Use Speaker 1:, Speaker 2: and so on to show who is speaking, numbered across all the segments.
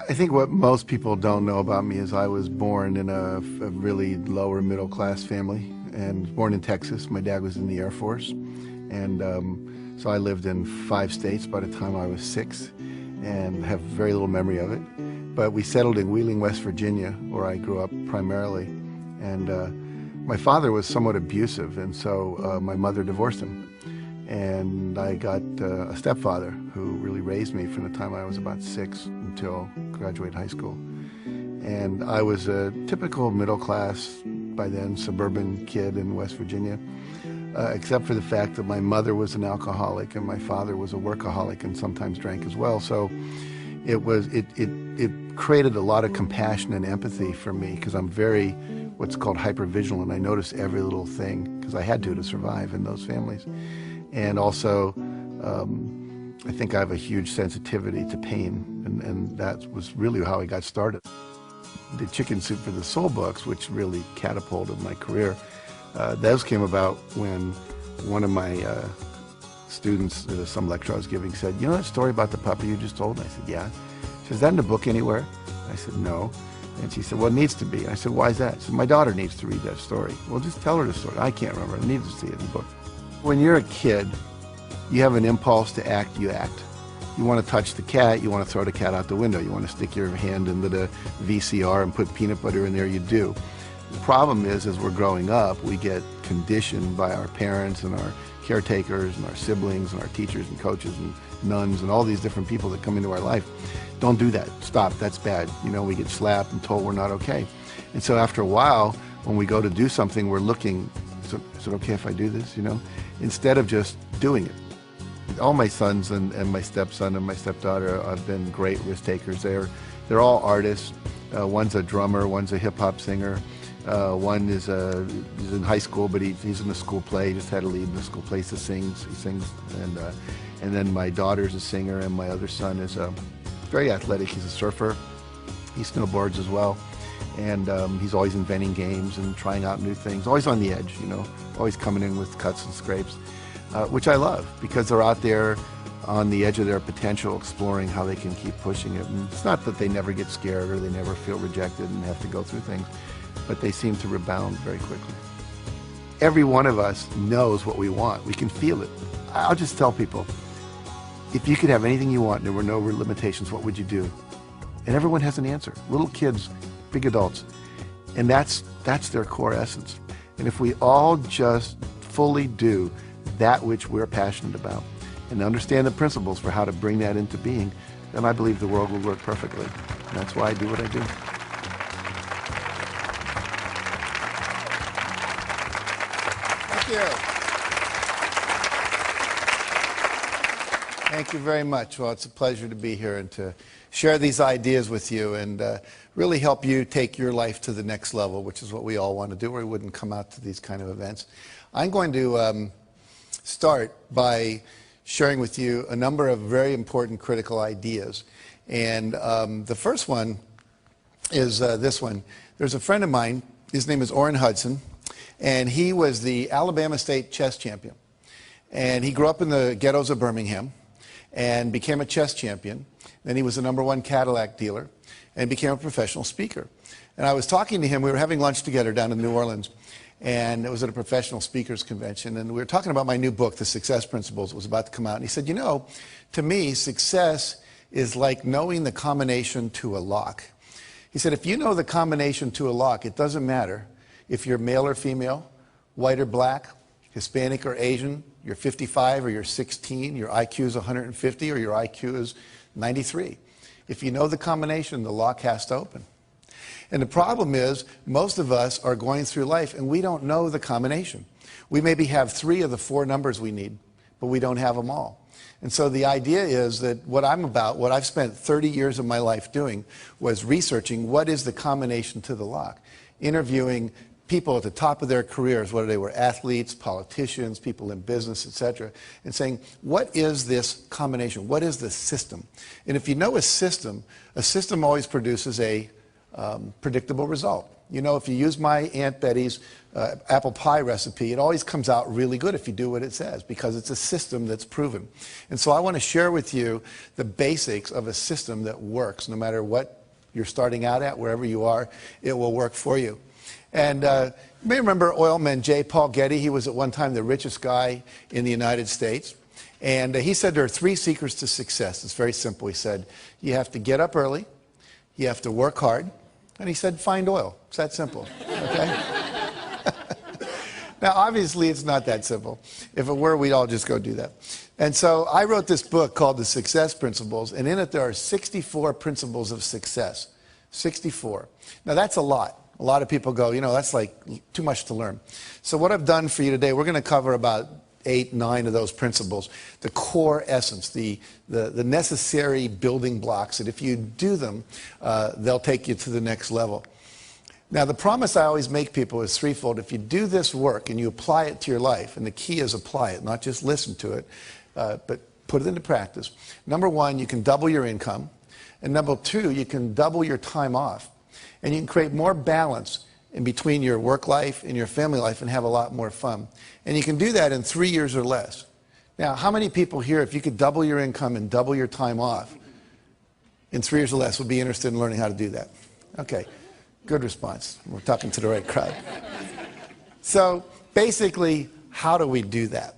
Speaker 1: I think what most people don't know about me is I was born in a really lower middle class family, and born in Texas. My dad was in the Air Force, and so I lived in 5 states by the time I was 6, and have very little memory of it. But we settled in Wheeling, West Virginia, where I grew up primarily, and my father was somewhat abusive, and so my mother divorced him. And I got a stepfather who really raised me from the time I was about 6 until graduate high school. And I was a typical middle class, by then, suburban kid in West Virginia, except for the fact that my mother was an alcoholic and my father was a workaholic and sometimes drank as well. So it created a lot of compassion and empathy for me, because I'm very what's called hypervigilant. I notice every little thing, because I had to survive in those families. And also, I think I have a huge sensitivity to pain, and that was really how I got started. The Chicken Soup for the Soul books, which really catapulted my career, those came about when one of my students, some lecture I was giving, said, "You know that story about the puppy you just told?" And I said, "Yeah." She said, "Is that in the book anywhere?" I said, "No." And she said, "Well, it needs to be." I said, "Why is that?" She said, "My daughter needs to read that story." "Well, just tell her the story." "I can't remember. I need to see it in the book." When you're a kid, you have an impulse to act, you act. You want to touch the cat, you want to throw the cat out the window. You want to stick your hand into the VCR and put peanut butter in there, you do. The problem is, as we're growing up, we get conditioned by our parents and our caretakers and our siblings and our teachers and coaches and nuns and all these different people that come into our life. Don't do that. Stop. That's bad. You know, we get slapped and told we're not okay. And so after a while, when we go to do something, we're looking, is it okay if I do this, you know? Instead of just doing it. All my sons and my stepson and my stepdaughter have been great risk takers. They're all artists. One's a drummer, one's a hip hop singer. One is he's in high school, but he's in a school play. He just had to leave the school play. He sings, and then my daughter's a singer, and my other son is very athletic. He's a surfer. He snowboards as well, and he's always inventing games and trying out new things. Always on the edge, you know. Always coming in with cuts and scrapes, which I love, because they're out there on the edge of their potential, exploring how they can keep pushing it. And it's not that they never get scared or they never feel rejected and have to go through things, but they seem to rebound very quickly. Every one of us knows what we want. We can feel it. I'll just tell people, if you could have anything you want and there were no limitations, what would you do? And everyone has an answer. Little kids, big adults. And that's their core essence. And if we all just fully do that which we're passionate about and understand the principles for how to bring that into being, then I believe the world will work perfectly. And that's why I do what I do. Thank you. Thank you very much. Well, it's a pleasure to be here and to share these ideas with you and really help you take your life to the next level, which is what we all want to do, or we wouldn't come out to these kind of events. I'm going to start by sharing with you a number of very important critical ideas. And the first one is this one. There's a friend of mine, his name is Orrin Hudson, and he was the Alabama State chess champion. And he grew up in the ghettos of Birmingham and became a chess champion. Then he was the #1 Cadillac dealer and became a professional speaker. And I was talking to him, we were having lunch together down in New Orleans, and it was at a professional speakers convention, and we were talking about my new book, The Success Principles. It was about to come out, and he said, "You know, to me, success is like knowing the combination to a lock." He said, if you know the combination to a lock, it doesn't matter if you're male or female, white or black, Hispanic or Asian, you're 55 or you're 16, your IQ is 150 or your IQ is 93. If you know the combination, the lock has to open. And the problem is, most of us are going through life and we don't know the combination. We maybe have 3 of the 4 numbers we need, but we don't have them all. And so the idea is that what I'm about, what I've spent 30 years of my life doing, was researching what is the combination to the lock. Interviewing people at the top of their careers, whether they were athletes, politicians, people in business, etc., and saying, what is this combination? What is the system? And if you know a system always produces a predictable result. You know, if you use my Aunt Betty's apple pie recipe, it always comes out really good if you do what it says, because it's a system that's proven. And so I want to share with you the basics of a system that works. No matter what you're starting out at, wherever you are, it will work for you. And you may remember oilman J. Paul Getty. He was at one time the richest guy in the United States. And he said there are 3 secrets to success. It's very simple. He said, you have to get up early, you have to work hard, and he said, find oil. It's that simple, okay? Now, obviously, it's not that simple. If it were, we'd all just go do that. And so I wrote this book called The Success Principles, and in it there are 64 principles of success. 64. Now, that's a lot. A lot of people go, you know, that's like too much to learn. So what I've done for you today, we're going to cover about 8, 9 of those principles, the core essence, the necessary building blocks that if you do them, they'll take you to the next level. Now, the promise I always make people is threefold. If you do this work and you apply it to your life, and the key is apply it, not just listen to it, but put it into practice. Number 1, you can double your income. And number 2, you can double your time off. And you can create more balance in between your work life and your family life and have a lot more fun. And you can do that in 3 years or less. Now, how many people here, if you could double your income and double your time off in 3 years or less, would be interested in learning how to do that? Okay, good response. We're talking to the right crowd. So basically, how do we do that?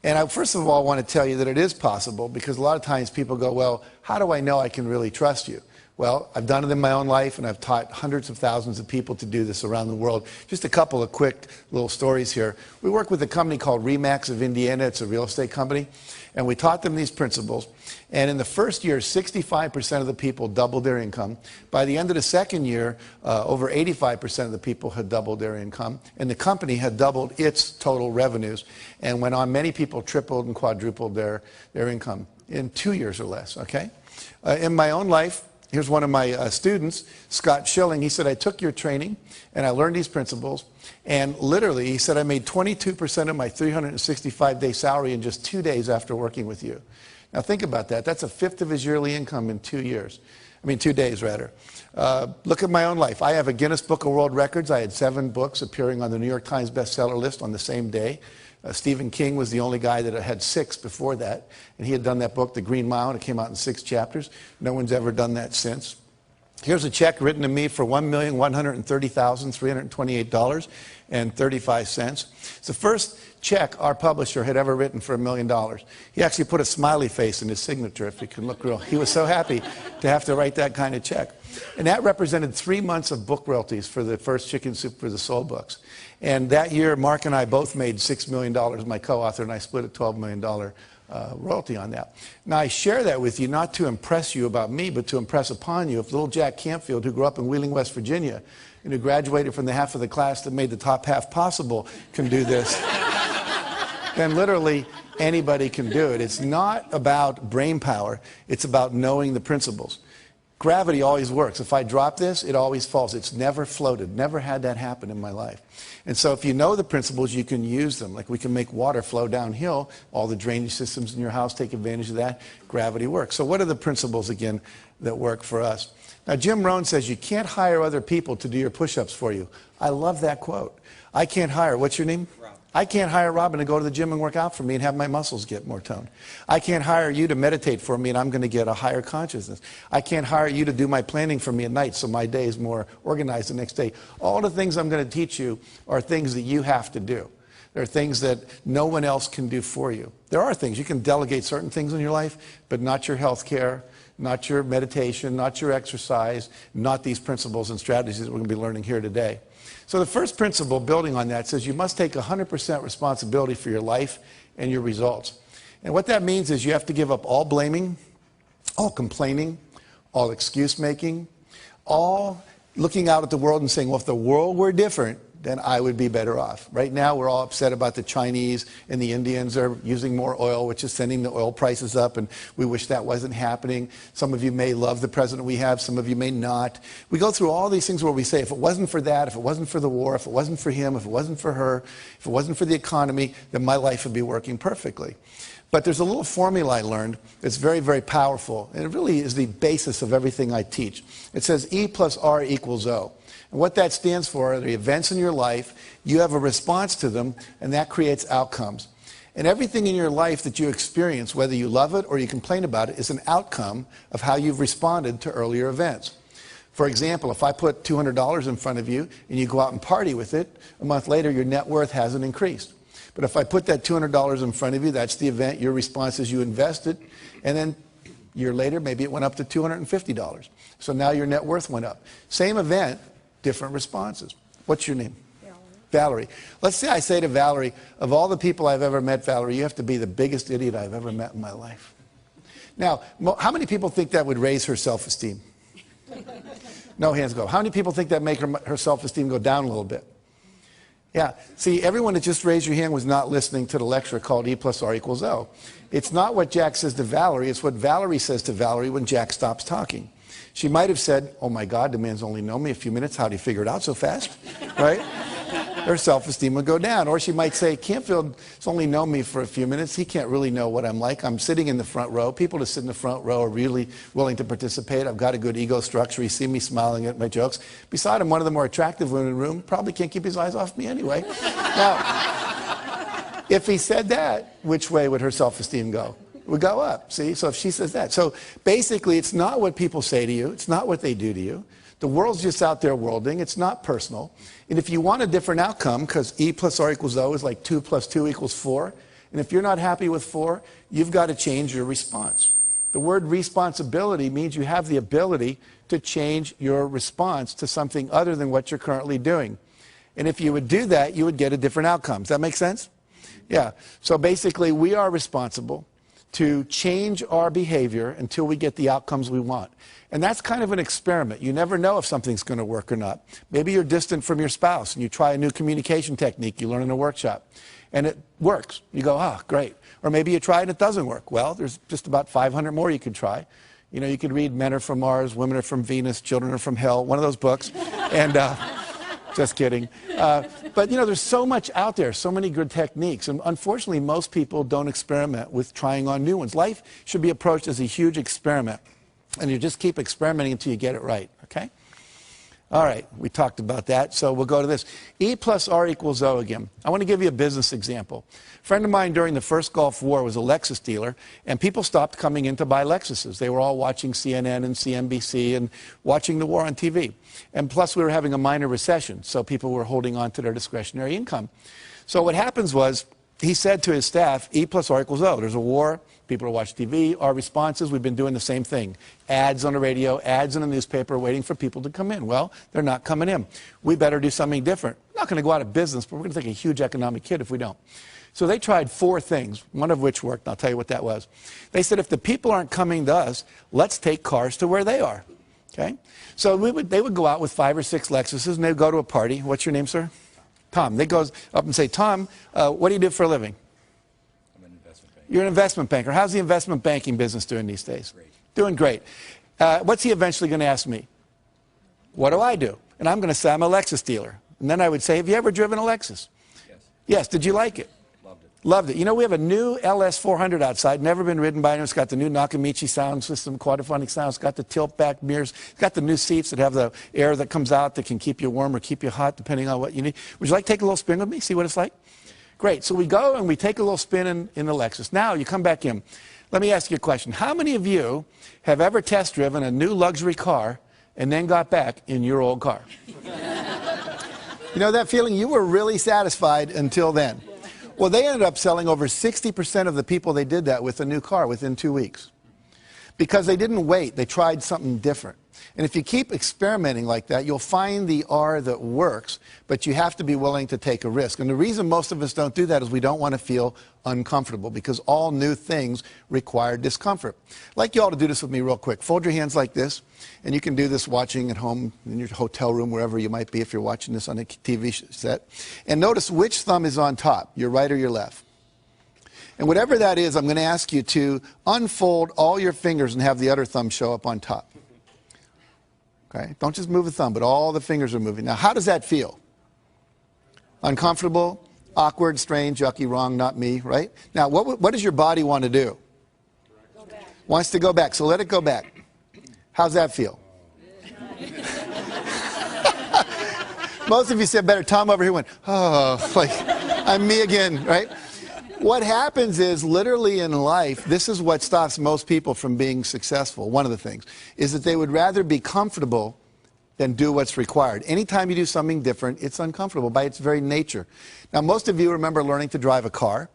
Speaker 1: And I first of all want to tell you that it is possible, because a lot of times people go, well, how do I know I can really trust you? Well, I've done it in my own life, and I've taught hundreds of thousands of people to do this around the world. Just a couple of quick little stories here. We work with a company called RE/MAX of Indiana. It's a real estate company. And we taught them these principles. And in the first year, 65% of the people doubled their income. By the end of the second year, over 85% of the people had doubled their income. And the company had doubled its total revenues. And went on, many people tripled and quadrupled their income in 2 years or less, okay? In my own life, here's one of my students, Scott Schilling. He said, I took your training and I learned these principles. And literally, he said, I made 22% of my 365-day salary in just 2 days after working with you. Now think about that. That's a fifth of his yearly income in 2 years. I mean, 2 days, rather. Look at my own life. I have a Guinness Book of World Records. I had 7 books appearing on the New York Times bestseller list on the same day. Stephen King was the only guy that had 6 before that. And he had done that book, The Green Mile, and it came out in 6 chapters. No one's ever done that since. Here's a check written to me for $1,130,328.35. It's the first check our publisher had ever written for $1 million. He actually put a smiley face in his signature, if you can look real. He was so happy to have to write that kind of check. And that represented 3 months of book royalties for the first Chicken Soup for the Soul books. And that year, Mark and I both made $6 million. My co-author and I split a $12 million royalty on that. Now, I share that with you not to impress you about me, but to impress upon you. If little Jack Canfield, who grew up in Wheeling, West Virginia, and who graduated from the half of the class that made the top half possible, can do this, then literally anybody can do it. It's not about brain power. It's about knowing the principles. Gravity always works. If I drop this, it always falls. It's never floated. Never had that happen in my life. And so if you know the principles, you can use them. Like we can make water flow downhill. All the drainage systems in your house take advantage of that. Gravity works. So what are the principles, again, that work for us? Now, Jim Rohn says you can't hire other people to do your push-ups for you. I love that quote. I can't hire, what's your name? Rob. I can't hire Robin to go to the gym and work out for me and have my muscles get more toned. I can't hire you to meditate for me and I'm going to get a higher consciousness. I can't hire you to do my planning for me at night so my day is more organized the next day. All the things I'm going to teach you are things that you have to do. There are things that no one else can do for you. There are things. You can delegate certain things in your life, but not your health care, not your meditation, not your exercise, not these principles and strategies that we're going to be learning here today. So the first principle, building on that, says you must take 100% responsibility for your life and your results. And what that means is you have to give up all blaming, all complaining, all excuse making, all looking out at the world and saying, well, if the world were different, then I would be better off. Right now, we're all upset about the Chinese and the Indians are using more oil, which is sending the oil prices up, and we wish that wasn't happening. Some of you may love the president we have, some of you may not. We go through all these things where we say, if it wasn't for that, if it wasn't for the war, if it wasn't for him, if it wasn't for her, if it wasn't for the economy, then my life would be working perfectly.
Speaker 2: But there's a little formula I learned that's very, very powerful, and it really is the basis of everything I teach. It says E plus R equals O. And what that stands for are the events in your life, you have a response to them, and that creates outcomes. And everything in your life that you experience, whether you love it or you complain about it, is an outcome of how you've responded to earlier events. For example, if I put $200 in front of you and you go out and party with it, a month later your net worth hasn't increased. But if I put that $200 in front of you, that's the event, your response is you invested, and then a year later maybe it went up to $250. So now your net worth went up. Same event, different responses. What's your name? Valerie. Let's say I say to Valerie, of all the people I've ever met, Valerie, you have to be the biggest idiot I've ever met in my life. Now, how many people think that would raise her self-esteem? No hands go. How many people think that make her self-esteem go down a little bit? Yeah. See, everyone that just raised your hand was not listening to the lecture called E plus R equals O. It's not what Jack says to Valerie, it's what Valerie says to Valerie when Jack stops talking. She might have said, oh my God, the man's only known me a few minutes, how'd he figure it out so fast? Right? Her self-esteem would go down. Or she might say, Canfield's only known me for a few minutes. He can't really know what I'm like. I'm sitting in the front row. People that sit in the front row are really willing to participate. I've got a good ego structure. You see me smiling at my jokes. Beside him, one of the more attractive women in the room probably can't keep his eyes off me anyway. Now, if he said that, which way would her self-esteem go? It would go up, see? So if she says that. So basically, it's not what people say to you. It's not what they do to you. The world's just out there worlding. It's not personal. And if you want a different outcome, because E plus R equals O is like 2 plus 2 equals 4, and if you're not happy with 4, you've got to change your response. The word responsibility means you have the ability to change your response to something other than what you're currently doing. And if you would do that, you would get a different outcome. Does that make sense? Yeah. So basically, we are responsible to change our behavior until we get the outcomes we want. And that's kind of an experiment. You never know if something's going to work or not. Maybe you're distant from your spouse and you try a new communication technique you learn in a workshop and it works. You go, oh, great. Or maybe you try and it doesn't work. Well, there's just about 500 more you could try. You know, you could read Men Are From Mars, Women Are From Venus, Children Are From Hell, one of those books. And just kidding. But, you know, there's so much out there, so many good techniques. And unfortunately, most people don't experiment with trying on new ones. Life should be approached as a huge experiment. And you just keep experimenting until you get it right, okay? All right, we talked about that, so we'll go to this. E plus R equals O again. I want to give you a business example. A friend of mine during the first Gulf War was a Lexus dealer, and people stopped coming in to buy Lexuses. They were all watching CNN and CNBC and watching the war on TV. And plus, we were having a minor recession, so people were holding on to their discretionary income. So what happens was, he said to his staff, E plus R equals O. There's a war. People are watching TV. Our responses, we've been doing the same thing. Ads on the radio, ads in the newspaper, waiting for people to come in. Well, they're not coming in. We better do something different. We're not going to go out of business, but we're going to take a huge economic hit if we don't. So they tried 4 things, one of which worked. I'll tell you what that was. They said, if the people aren't coming to us, let's take cars to where they are. Okay? So they would go out with 5 or 6 Lexuses, and they'd go to a party. What's your name, sir? Tom. They go up and say, Tom, what do you do for a living?
Speaker 3: I'm an investment banker.
Speaker 2: You're an investment banker. How's the investment banking business doing these days?
Speaker 3: Great.
Speaker 2: Doing great. What's he eventually going to ask me? What do I do? And I'm going to say I'm a Lexus dealer. And then I would say, have you ever driven a Lexus?
Speaker 3: Yes.
Speaker 2: Yes. Did you like it?
Speaker 3: Loved it.
Speaker 2: Loved it. You know, we have a new LS400 outside, never been ridden by anyone. It's got the new Nakamichi sound system, quadraphonic sound. It's got the tilt-back mirrors. It's got the new seats that have the air that comes out that can keep you warm or keep you hot, depending on what you need. Would you like to take a little spin with me, see what it's like? Great. So we go and we take a little spin in the Lexus. Now, you come back in. Let me ask you a question. How many of you have ever test driven a new luxury car and then got back in your old car? You know that feeling? You were really satisfied until then. Well, they ended up selling over 60% of the people they did that with a new car within 2 weeks. Because they didn't wait. They tried something different. And if you keep experimenting like that, you'll find the R that works, but you have to be willing to take a risk. And the reason most of us don't do that is we don't want to feel uncomfortable, because all new things require discomfort. I'd like you all to do this with me real quick. Fold your hands like this, and you can do this watching at home, in your hotel room, wherever you might be if you're watching this on a TV set. And notice which thumb is on top, your right or your left. And whatever that is, I'm going to ask you to unfold all your fingers and have the other thumb show up on top. Okay? Don't just move the thumb, but all the fingers are moving. Now, how does that feel? Uncomfortable? Awkward, strange, yucky, wrong, not me, right? Now, what does your body want to do?
Speaker 4: Go back.
Speaker 2: Wants to go back, so let it go back. How's that feel? Most of you said better. Tom over here went, oh, like, I'm me again, right? What happens is, literally in life, this is what stops most people from being successful. One of the things is that they would rather be comfortable than do what's required. Anytime you do something different, it's uncomfortable by its very nature. Now, most of you remember learning to drive a car.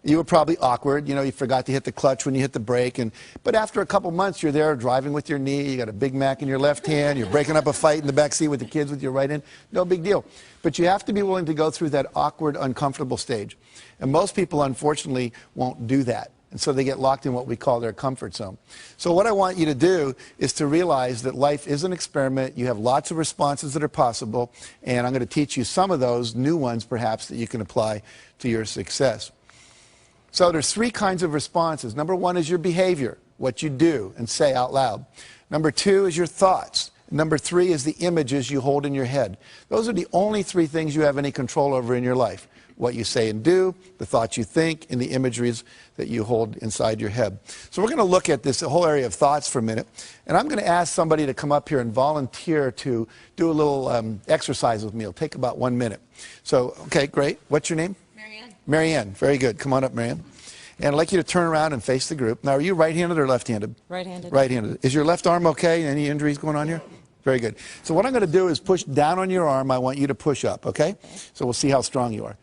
Speaker 2: You were probably awkward. You know, you forgot to hit the clutch when you hit the brake. But after a couple months, you're there driving with your knee. You got a Big Mac in your left hand. You're breaking up a fight in the back seat with the kids with your right hand. No big deal. But you have to be willing to go through that awkward, uncomfortable stage. And most people, unfortunately, won't do that. And so they get locked in what we call their comfort zone. So what I want you to do is to realize that life is an experiment. You have lots of responses that are possible. And I'm going to teach you some of those new ones, perhaps, that you can apply to your success. So there's three kinds of responses. Number one is your behavior, what you do and say out loud. Number two is your thoughts. Number three is the images you hold in your head. Those are the only three things you have any control over in your life. What you say and do, the thoughts you think, and the imageries that you hold inside your head. So we're going to look at this whole area of thoughts for a minute. And I'm going to ask somebody to come up here and volunteer to do a little exercise with me. It'll take about 1 minute. So, okay, great. What's your name? Marianne, very good. Come on up, Marianne. And I'd like you to turn around and face the group. Now, are you right-handed or left-handed?
Speaker 4: Right-handed.
Speaker 2: Right-handed. Is your left arm okay? Any injuries going on here? Very good. So what I'm going to do is push down on your arm. I want you to push up, okay? So we'll see how strong you are.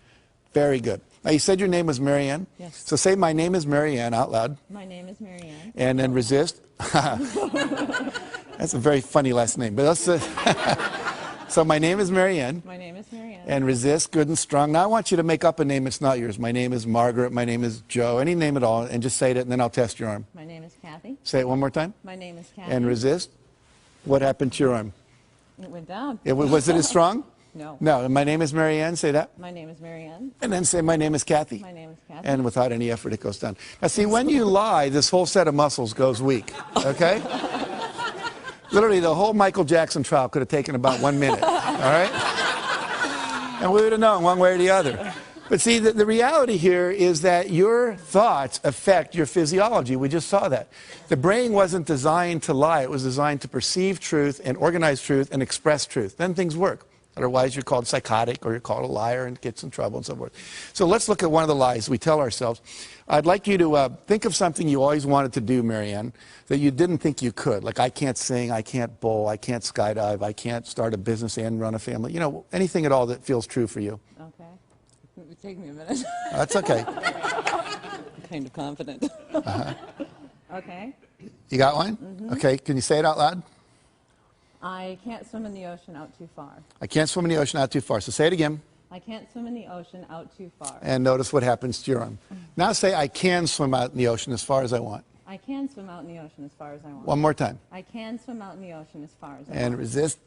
Speaker 2: Very good. Now, you said your name was Marianne?
Speaker 4: Yes.
Speaker 2: So say, my name is Marianne out loud.
Speaker 4: My name is Marianne.
Speaker 2: And then resist. That's a very funny last name. But let's... So my name is Marianne.
Speaker 4: My name is Marianne.
Speaker 2: And resist, good and strong. Now I want you to make up a name that's not yours. My name is Margaret. My name is Joe. Any name at all. And just say it, and then I'll test your arm.
Speaker 4: My name is Kathy.
Speaker 2: Say it one more time.
Speaker 4: My name is Kathy.
Speaker 2: And resist. What happened to your arm?
Speaker 4: It went down.
Speaker 2: Was it as strong?
Speaker 4: No.
Speaker 2: No. And my name is Marianne. Say that.
Speaker 4: My name is Marianne.
Speaker 2: And then say, my name is Kathy.
Speaker 4: My name is Kathy.
Speaker 2: And without any effort, it goes down. Now see, when you lie, this whole set of muscles goes weak. Okay? Literally, the whole Michael Jackson trial could have taken about 1 minute. All right? And we would have known one way or the other. But see, the reality here is that your thoughts affect your physiology. We just saw that. The brain wasn't designed to lie. It was designed to perceive truth and organize truth and express truth. Then things work. Otherwise, you're called psychotic or you're called a liar and gets in trouble and so forth. So let's look at one of the lies we tell ourselves. I'd like you to think of something you always wanted to do, Marianne, that you didn't think you could. Like, I can't sing, I can't bowl, I can't skydive, I can't start a business and run a family. You know, anything at all that feels true for you.
Speaker 4: Okay. It would take me a minute.
Speaker 2: That's okay.
Speaker 4: I'm kind of confident. Okay.
Speaker 2: You got one? Mm-hmm. Okay, can you say it out loud?
Speaker 4: I can't swim in the ocean out too far.
Speaker 2: I can't swim in the ocean out too far. So say it again.
Speaker 4: I can't swim in the ocean out too far.
Speaker 2: And notice what happens to your arm. Now say, I can swim out in the ocean as far as I want.
Speaker 4: I can swim out in the ocean as far as I want.
Speaker 2: One more time.
Speaker 4: I can swim out in the ocean as far as I want.
Speaker 2: And resist.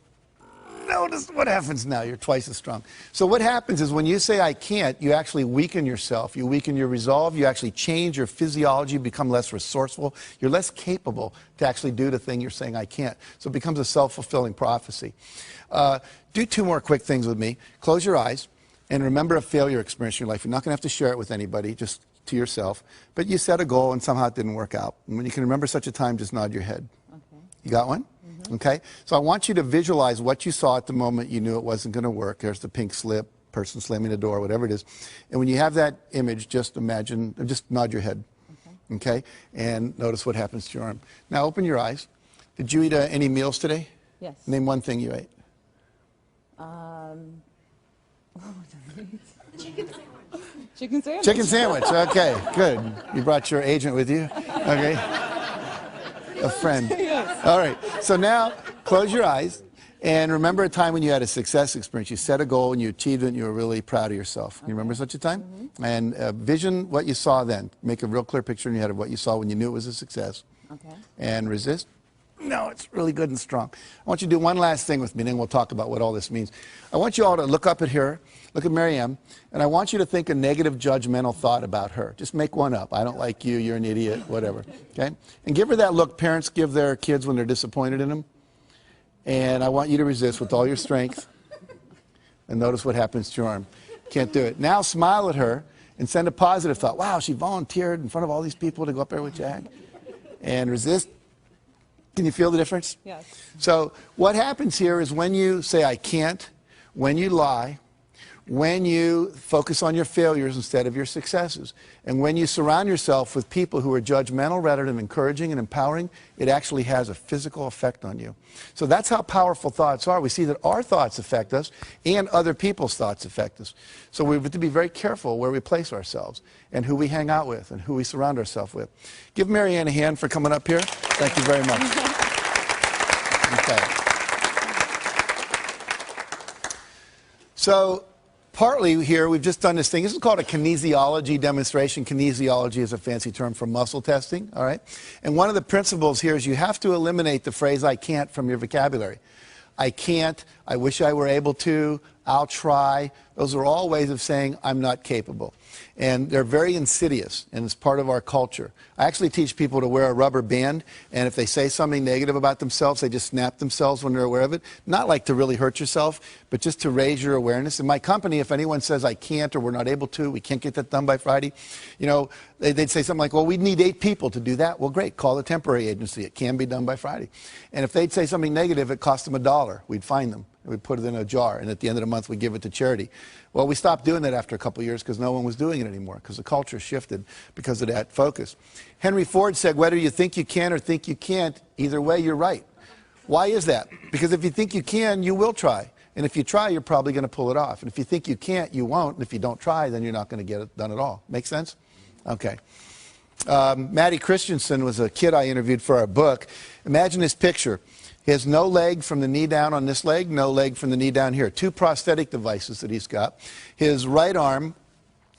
Speaker 2: Notice what happens now. You're twice as strong. So what happens is when you say I can't, you actually weaken yourself. You weaken your resolve. You actually change your physiology, become less resourceful. You're less capable to actually do the thing you're saying I can't. So it becomes a self-fulfilling prophecy. Do two more quick things with me. Close your eyes and remember a failure experience in your life. You're not going to have to share it with anybody, just to yourself. But you set a goal and somehow it didn't work out. And when you can remember such a time, just nod your head.
Speaker 4: Okay.
Speaker 2: You got one? Okay, so I want you to visualize what you saw at the moment you knew it wasn't going to work. There's the pink slip, person slamming the door, whatever it is. And when you have that image, just imagine, just nod your head. Okay, and notice what happens to your arm. Now open your eyes. Did you eat any meals today?
Speaker 4: Yes.
Speaker 2: Name one thing you ate.
Speaker 4: Chicken sandwich.
Speaker 2: Chicken sandwich, okay, good. You brought your agent with you? Okay. A friend.
Speaker 4: Yes.
Speaker 2: All right. So now close your eyes and remember a time when you had a success experience. You set a goal and you achieved it and you were really proud of yourself. Can you remember such a time? Mm-hmm. And vision what you saw then. Make a real clear picture in your head of what you saw when you knew it was a success.
Speaker 4: Okay.
Speaker 2: And resist. No, it's really good and strong. I want you to do one last thing with me, and then we'll talk about what all this means. I want you all to look up at her, look at Marianne, and I want you to think a negative judgmental thought about her. Just make one up. I don't like you, you're an idiot, whatever. Okay? And give her that look parents give their kids when they're disappointed in them. And I want you to resist with all your strength. And notice what happens to your arm. Can't do it. Now smile at her and send a positive thought. Wow, she volunteered in front of all these people to go up there with Jack. And resist. Can you feel the difference?
Speaker 4: Yes.
Speaker 2: So what happens here is when you say I can't, when you lie, when you focus on your failures instead of your successes, and when you surround yourself with people who are judgmental rather than encouraging and empowering, it actually has a physical effect on you. So that's how powerful thoughts are. We see that our thoughts affect us and other people's thoughts affect us. So we have to be very careful where we place ourselves and who we hang out with and who we surround ourselves with. Give Marianne a hand for coming up here. Thank you very much. Okay. So partly here, we've just done this thing. This is called a kinesiology demonstration. Kinesiology is a fancy term for muscle testing, all right? And one of the principles here is you have to eliminate the phrase I can't from your vocabulary. I can't, I wish I were able to, I'll try. Those are all ways of saying I'm not capable. And they're very insidious, and it's part of our culture. I actually teach people to wear a rubber band, and if they say something negative about themselves, they just snap themselves when they're aware of it. Not like to really hurt yourself, but just to raise your awareness. In my company, if anyone says I can't or we're not able to, we can't get that done by Friday, you know, they'd say something like, well, we'd need 8 people to do that. Well, great, call the temporary agency. It can be done by Friday. And if they'd say something negative, it cost them $1. We'd find them. We'd put it in a jar, and at the end of the month, we'd give it to charity. Well, we stopped doing that after a couple of years because no one was doing it anymore, because the culture shifted because of that focus. Henry Ford said, whether you think you can or think you can't, either way, you're right. Why is that? Because if you think you can, you will try. And if you try, you're probably going to pull it off. And if you think you can't, you won't. And if you don't try, then you're not going to get it done at all. Make sense? Okay. Maddie Christensen was a kid I interviewed for our book. Imagine this picture. He has no leg from the knee down on this leg, no leg from the knee down here. 2 prosthetic devices that he's got. His right arm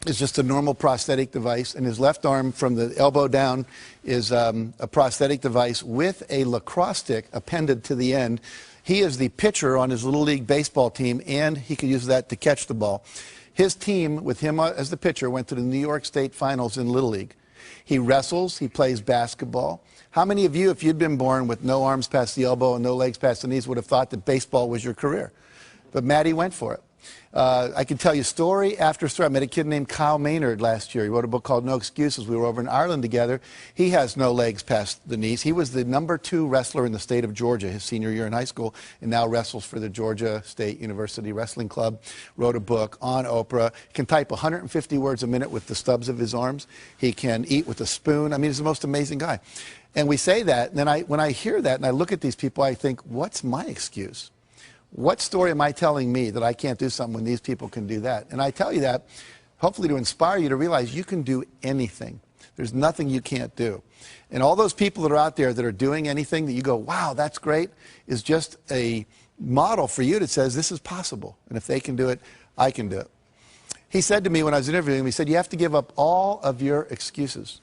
Speaker 2: is just a normal prosthetic device, and his left arm from the elbow down is a prosthetic device with a lacrosse stick appended to the end. He is the pitcher on his Little League baseball team, and he could use that to catch the ball. His team, with him as the pitcher, went to the New York State Finals in Little League. He wrestles, he plays basketball. How many of you, if you'd been born with no arms past the elbow and no legs past the knees, would have thought that baseball was your career? But Maddie went for it. I can tell you story after story. I met a kid named Kyle Maynard last year. He wrote a book called No Excuses. We were over in Ireland together. He has no legs past the knees. He was the #2 wrestler in the state of Georgia his senior year in high school, and now wrestles for the Georgia State University Wrestling Club. Wrote a book on Oprah. He can type 150 words a minute with the stubs of his arms. He can eat with a spoon. I mean, he's the most amazing guy. And we say that, and then when I hear that and I look at these people, I think, what's my excuse? What story am I telling me that I can't do something when these people can do that? And I tell you that hopefully to inspire you to realize you can do anything. There's nothing you can't do. And all those people that are out there that are doing anything that you go, wow, that's great, is just a model for you that says this is possible. And if they can do it, I can do it. He said to me when I was interviewing him, he said, you have to give up all of your excuses.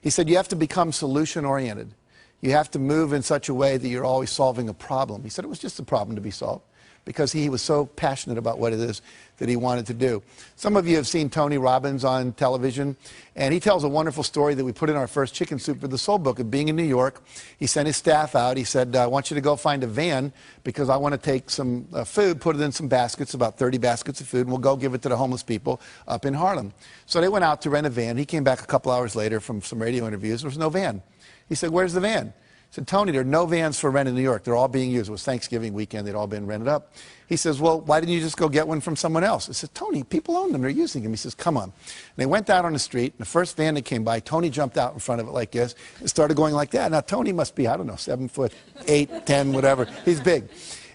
Speaker 2: He said, you have to become solution-oriented. You have to move in such a way that you're always solving a problem. He said it was just a problem to be solved because he was so passionate about what it is that he wanted to do. Some of you have seen Tony Robbins on television, and he tells a wonderful story that we put in our first Chicken Soup for the Soul book of being in New York. He sent his staff out. He said, I want you to go find a van because I want to take some food, put it in some baskets, about 30 baskets of food, and we'll go give it to the homeless people up in Harlem. So they went out to rent a van. He came back a couple hours later from some radio interviews. There was no van. He said, where's the van? I said, Tony, there are no vans for rent in New York. They're all being used. It was Thanksgiving weekend. They'd all been rented up. He says, well, why didn't you just go get one from someone else? I said, Tony, people own them. They're using them. He says, come on. And they went out on the street, and the first van that came by, Tony jumped out in front of it like this and started going like that. Now, Tony must be, I don't know, 7 foot, 8, 10, whatever. He's big.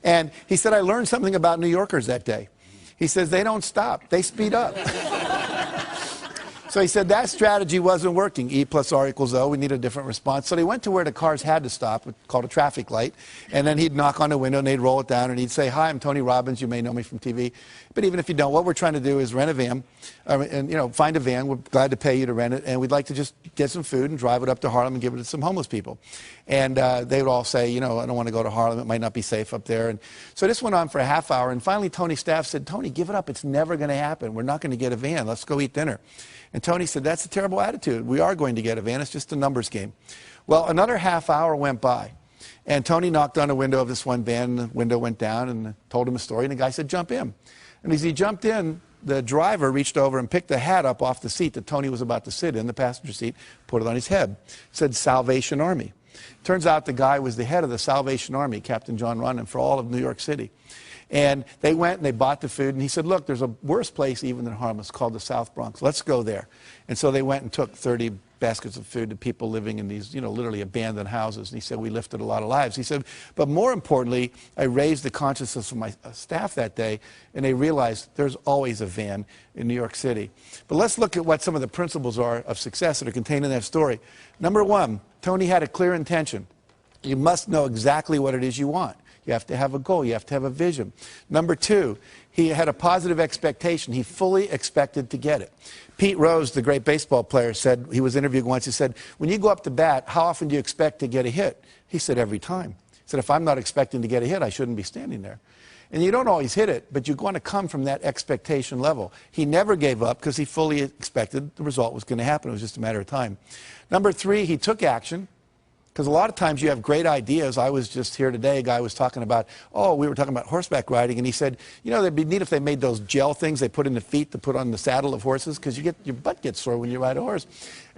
Speaker 2: And he said, I learned something about New Yorkers that day. He says, they don't stop. They speed up. So he said that strategy wasn't working. E plus R equals O. We need a different response. So they went to where the cars had to stop, called a traffic light. And then he'd knock on the window and they'd roll it down and he'd say, hi, I'm Tony Robbins. You may know me from TV. But even if you don't, what we're trying to do is rent a van and, you know, find a van. We're glad to pay you to rent it. And we'd like to just get some food and drive it up to Harlem and give it to some homeless people. And they would all say, you know, I don't want to go to Harlem. It might not be safe up there. And so this went on for a half hour. And finally, Tony's staff said, Tony, give it up. It's never going to happen. We're not going to get a van. Let's go eat dinner. And Tony said, that's a terrible attitude. We are going to get a van. It's just a numbers game. Well, another half hour went by. And Tony knocked on the window of this one van. And the window went down and told him a story. And the guy said, jump in. And as he jumped in, the driver reached over and picked the hat up off the seat that Tony was about to sit in, the passenger seat, put it on his head. It said Salvation Army. Turns out the guy was the head of the Salvation Army, Captain John Runnan, for all of New York City. And they went and they bought the food, and he said, look, there's a worse place even than Harlem. It's called the South Bronx. Let's go there. And so they went and took 30 baskets of food to people living in these, literally abandoned houses. And he said, we lifted a lot of lives. He said, but more importantly, I raised the consciousness of my staff that day, and they realized there's always a van in New York City. But let's look at what some of the principles are of success that are contained in that story. Number one, Tony had a clear intention. You must know exactly what it is you want. You have to have a goal. You have to have a vision. Number two, he had a positive expectation. He fully expected to get it. Pete Rose, the great baseball player, said, he was interviewed once, he said, when you go up to bat, how often do you expect to get a hit? He said, every time. He said, if I'm not expecting to get a hit, I shouldn't be standing there. And you don't always hit it, but you're going to come from that expectation level. He never gave up because he fully expected the result was going to happen. It was just a matter of time. Number three, he took action. Because a lot of times you have great ideas. I was just here today, a guy was talking about, we were talking about horseback riding, and he said, it'd be neat if they made those gel things they put in the feet to put on the saddle of horses, because your butt gets sore when you ride a horse.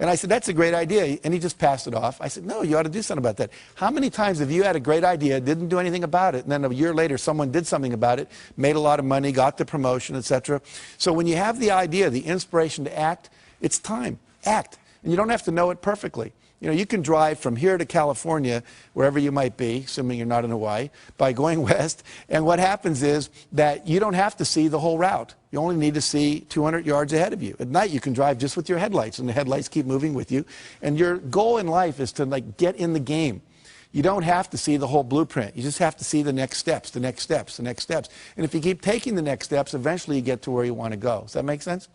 Speaker 2: And I said, that's a great idea. And he just passed it off. I said, no, you ought to do something about that. How many times have you had a great idea, didn't do anything about it, and then a year later someone did something about it, made a lot of money, got the promotion, etc.? So when you have the idea, the inspiration to act, it's time. Act. And you don't have to know it perfectly. You can drive from here to California, wherever you might be, assuming you're not in Hawaii, by going west. And what happens is that you don't have to see the whole route. You only need to see 200 yards ahead of you. At night, you can drive just with your headlights, and the headlights keep moving with you. And your goal in life is to get in the game. You don't have to see the whole blueprint. You just have to see the next steps, the next steps, the next steps. And if you keep taking the next steps, eventually you get to where you want to go. Does that make sense?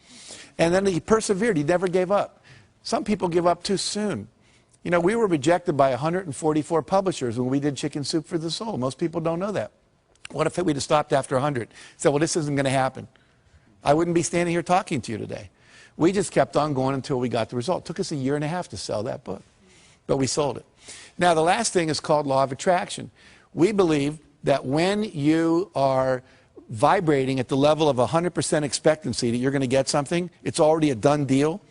Speaker 2: And then he persevered. He never gave up. Some people give up too soon. We were rejected by 144 publishers when we did Chicken Soup for the Soul. Most people don't know that. What if we'd have stopped after 100? Said, well, this isn't going to happen. I wouldn't be standing here talking to you today. We just kept on going until we got the result. It took us a year and a half to sell that book, but we sold it. Now, the last thing is called law of attraction. We believe that when you are vibrating at the level of 100% expectancy that you're going to get something, it's already a done deal.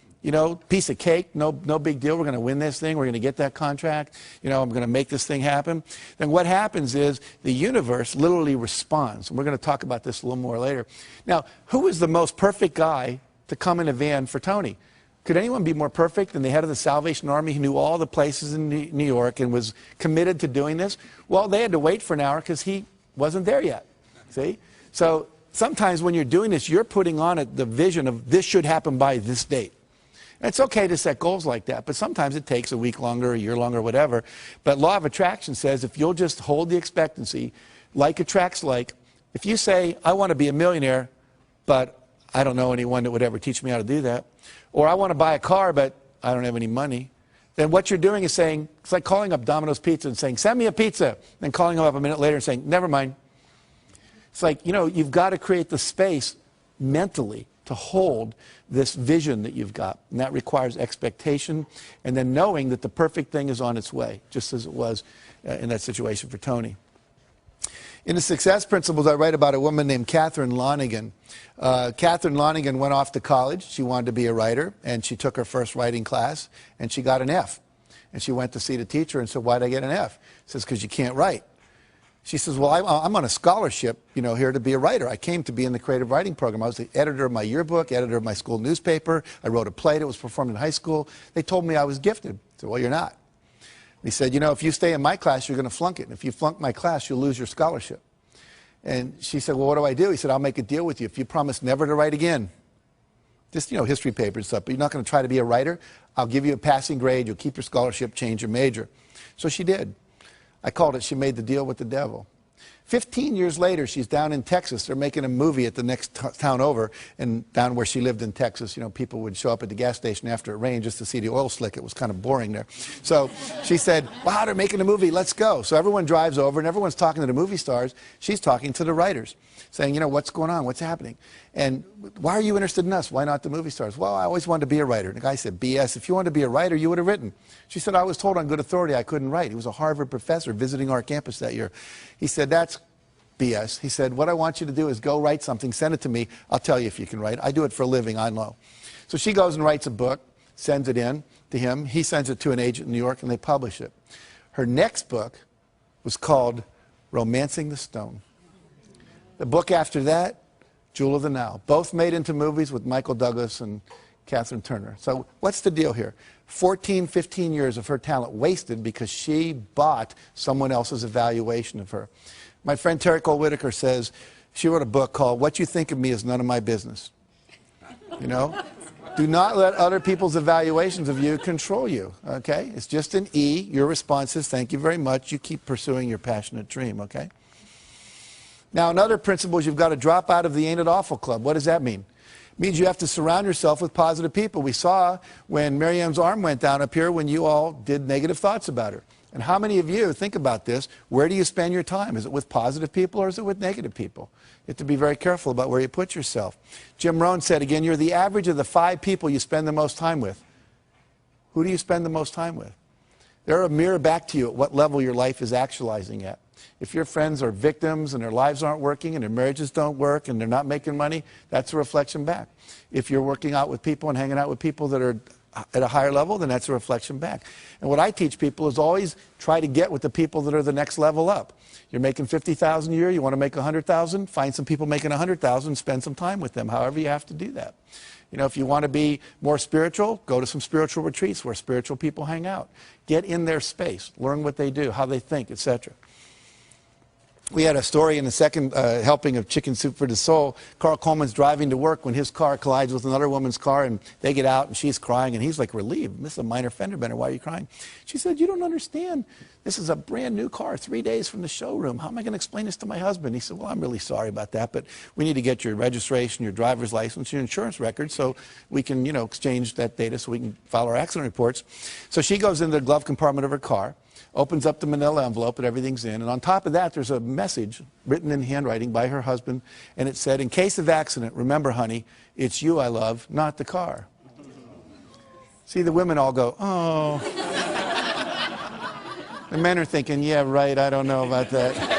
Speaker 2: Piece of cake, no big deal. We're going to win this thing. We're going to get that contract. I'm going to make this thing happen. Then what happens is the universe literally responds. And we're going to talk about this a little more later. Now, who is the most perfect guy to come in a van for Tony? Could anyone be more perfect than the head of the Salvation Army who knew all the places in New York and was committed to doing this? Well, they had to wait for an hour because he wasn't there yet. See? So sometimes when you're doing this, you're putting on it the vision of this should happen by this date. It's okay to set goals like that, but sometimes it takes a week longer, a year longer, whatever. But law of attraction says if you'll just hold the expectancy, like attracts like, if you say, I want to be a millionaire, but I don't know anyone that would ever teach me how to do that, or I want to buy a car, but I don't have any money, then what you're doing is saying, it's like calling up Domino's Pizza and saying, send me a pizza, then calling them up a minute later and saying, never mind. It's like, you've got to create the space mentally to hold this vision that you've got. And that requires expectation and then knowing that the perfect thing is on its way, just as it was in that situation for Tony. In the Success Principles, I write about a woman named Catherine Lonigan. Catherine Lonigan went off to college. She wanted to be a writer, and she took her first writing class, and she got an F. And she went to see the teacher and said, why'd I get an F? He says, because you can't write. She says, well, I'm on a scholarship, here to be a writer. I came to be in the creative writing program. I was the editor of my yearbook, editor of my school newspaper. I wrote a play that was performed in high school. They told me I was gifted. I said, well, you're not. He said, if you stay in my class, you're going to flunk it. And if you flunk my class, you'll lose your scholarship. And she said, well, what do I do? He said, I'll make a deal with you. If you promise never to write again, just, history paper and stuff, but you're not going to try to be a writer, I'll give you a passing grade, you'll keep your scholarship, change your major. So she did. I called it, she made the deal with the devil. 15 years later, she's down in Texas. They're making a movie at the next town over, and down where she lived in Texas, people would show up at the gas station after it rained just to see the oil slick. It was kind of boring there. So she said, wow, they're making a movie, let's go. So everyone drives over, and everyone's talking to the movie stars. She's talking to the writers, saying, what's going on, what's happening? And why are you interested in us? Why not the movie stars? Well, I always wanted to be a writer. And the guy said, BS, if you wanted to be a writer, you would have written. She said, I was told on good authority I couldn't write. He was a Harvard professor visiting our campus that year. He said, that's BS. He said, what I want you to do is go write something, send it to me. I'll tell you if you can write. I do it for a living, I know. So she goes and writes a book, sends it in to him. He sends it to an agent in New York, and they publish it. Her next book was called Romancing the Stone. The book after that, Jewel of the Nile. Both made into movies with Michael Douglas and Catherine Turner. So what's the deal here? 14, 15 years of her talent wasted because she bought someone else's evaluation of her. My friend Terry Cole Whitaker says, she wrote a book called What You Think of Me Is None of My Business. You know? Do not let other people's evaluations of you control you, okay? It's just an E. Your response is, thank you very much. You keep pursuing your passionate dream, okay? Now, another principle is you've got to drop out of the Ain't It Awful Club. What does that mean? It means you have to surround yourself with positive people. We saw when Marianne's arm went down up here when you all did negative thoughts about her. And how many of you, think about this, where do you spend your time? Is it with positive people or is it with negative people? You have to be very careful about where you put yourself. Jim Rohn said, again, you're the average of the 5 people you spend the most time with. Who do you spend the most time with? They're a mirror back to you at what level your life is actualizing at. If your friends are victims and their lives aren't working and their marriages don't work and they're not making money, that's a reflection back. If you're working out with people and hanging out with people that are at a higher level, then that's a reflection back. And what I teach people is always try to get with the people that are the next level up. You're making $50,000 a year, you want to make $100,000, find some people making $100,000, spend some time with them, however you have to do that. You know, if you want to be more spiritual, go to some spiritual retreats where spiritual people hang out. Get in their space, learn what they do, how they think, etc. We had a story in the second helping of Chicken Soup for the Soul. Carl Coleman's driving to work when his car collides with another woman's car, and they get out, and she's crying, and he's like relieved. This is a minor fender bender. Why are you crying? She said, you don't understand. This is a brand new car, 3 days from the showroom. How am I going to explain this to my husband? He said, well, I'm really sorry about that, but we need to get your registration, your driver's license, your insurance record so we can, you know, exchange that data so we can file our accident reports. So she goes into the glove compartment of her car, opens up the manila envelope and everything's in. And on top of that, there's a message written in handwriting by her husband. And it said, in case of accident, remember, honey, it's you I love, not the car. See, the women all go, oh. The men are thinking, yeah, right, I don't know about that.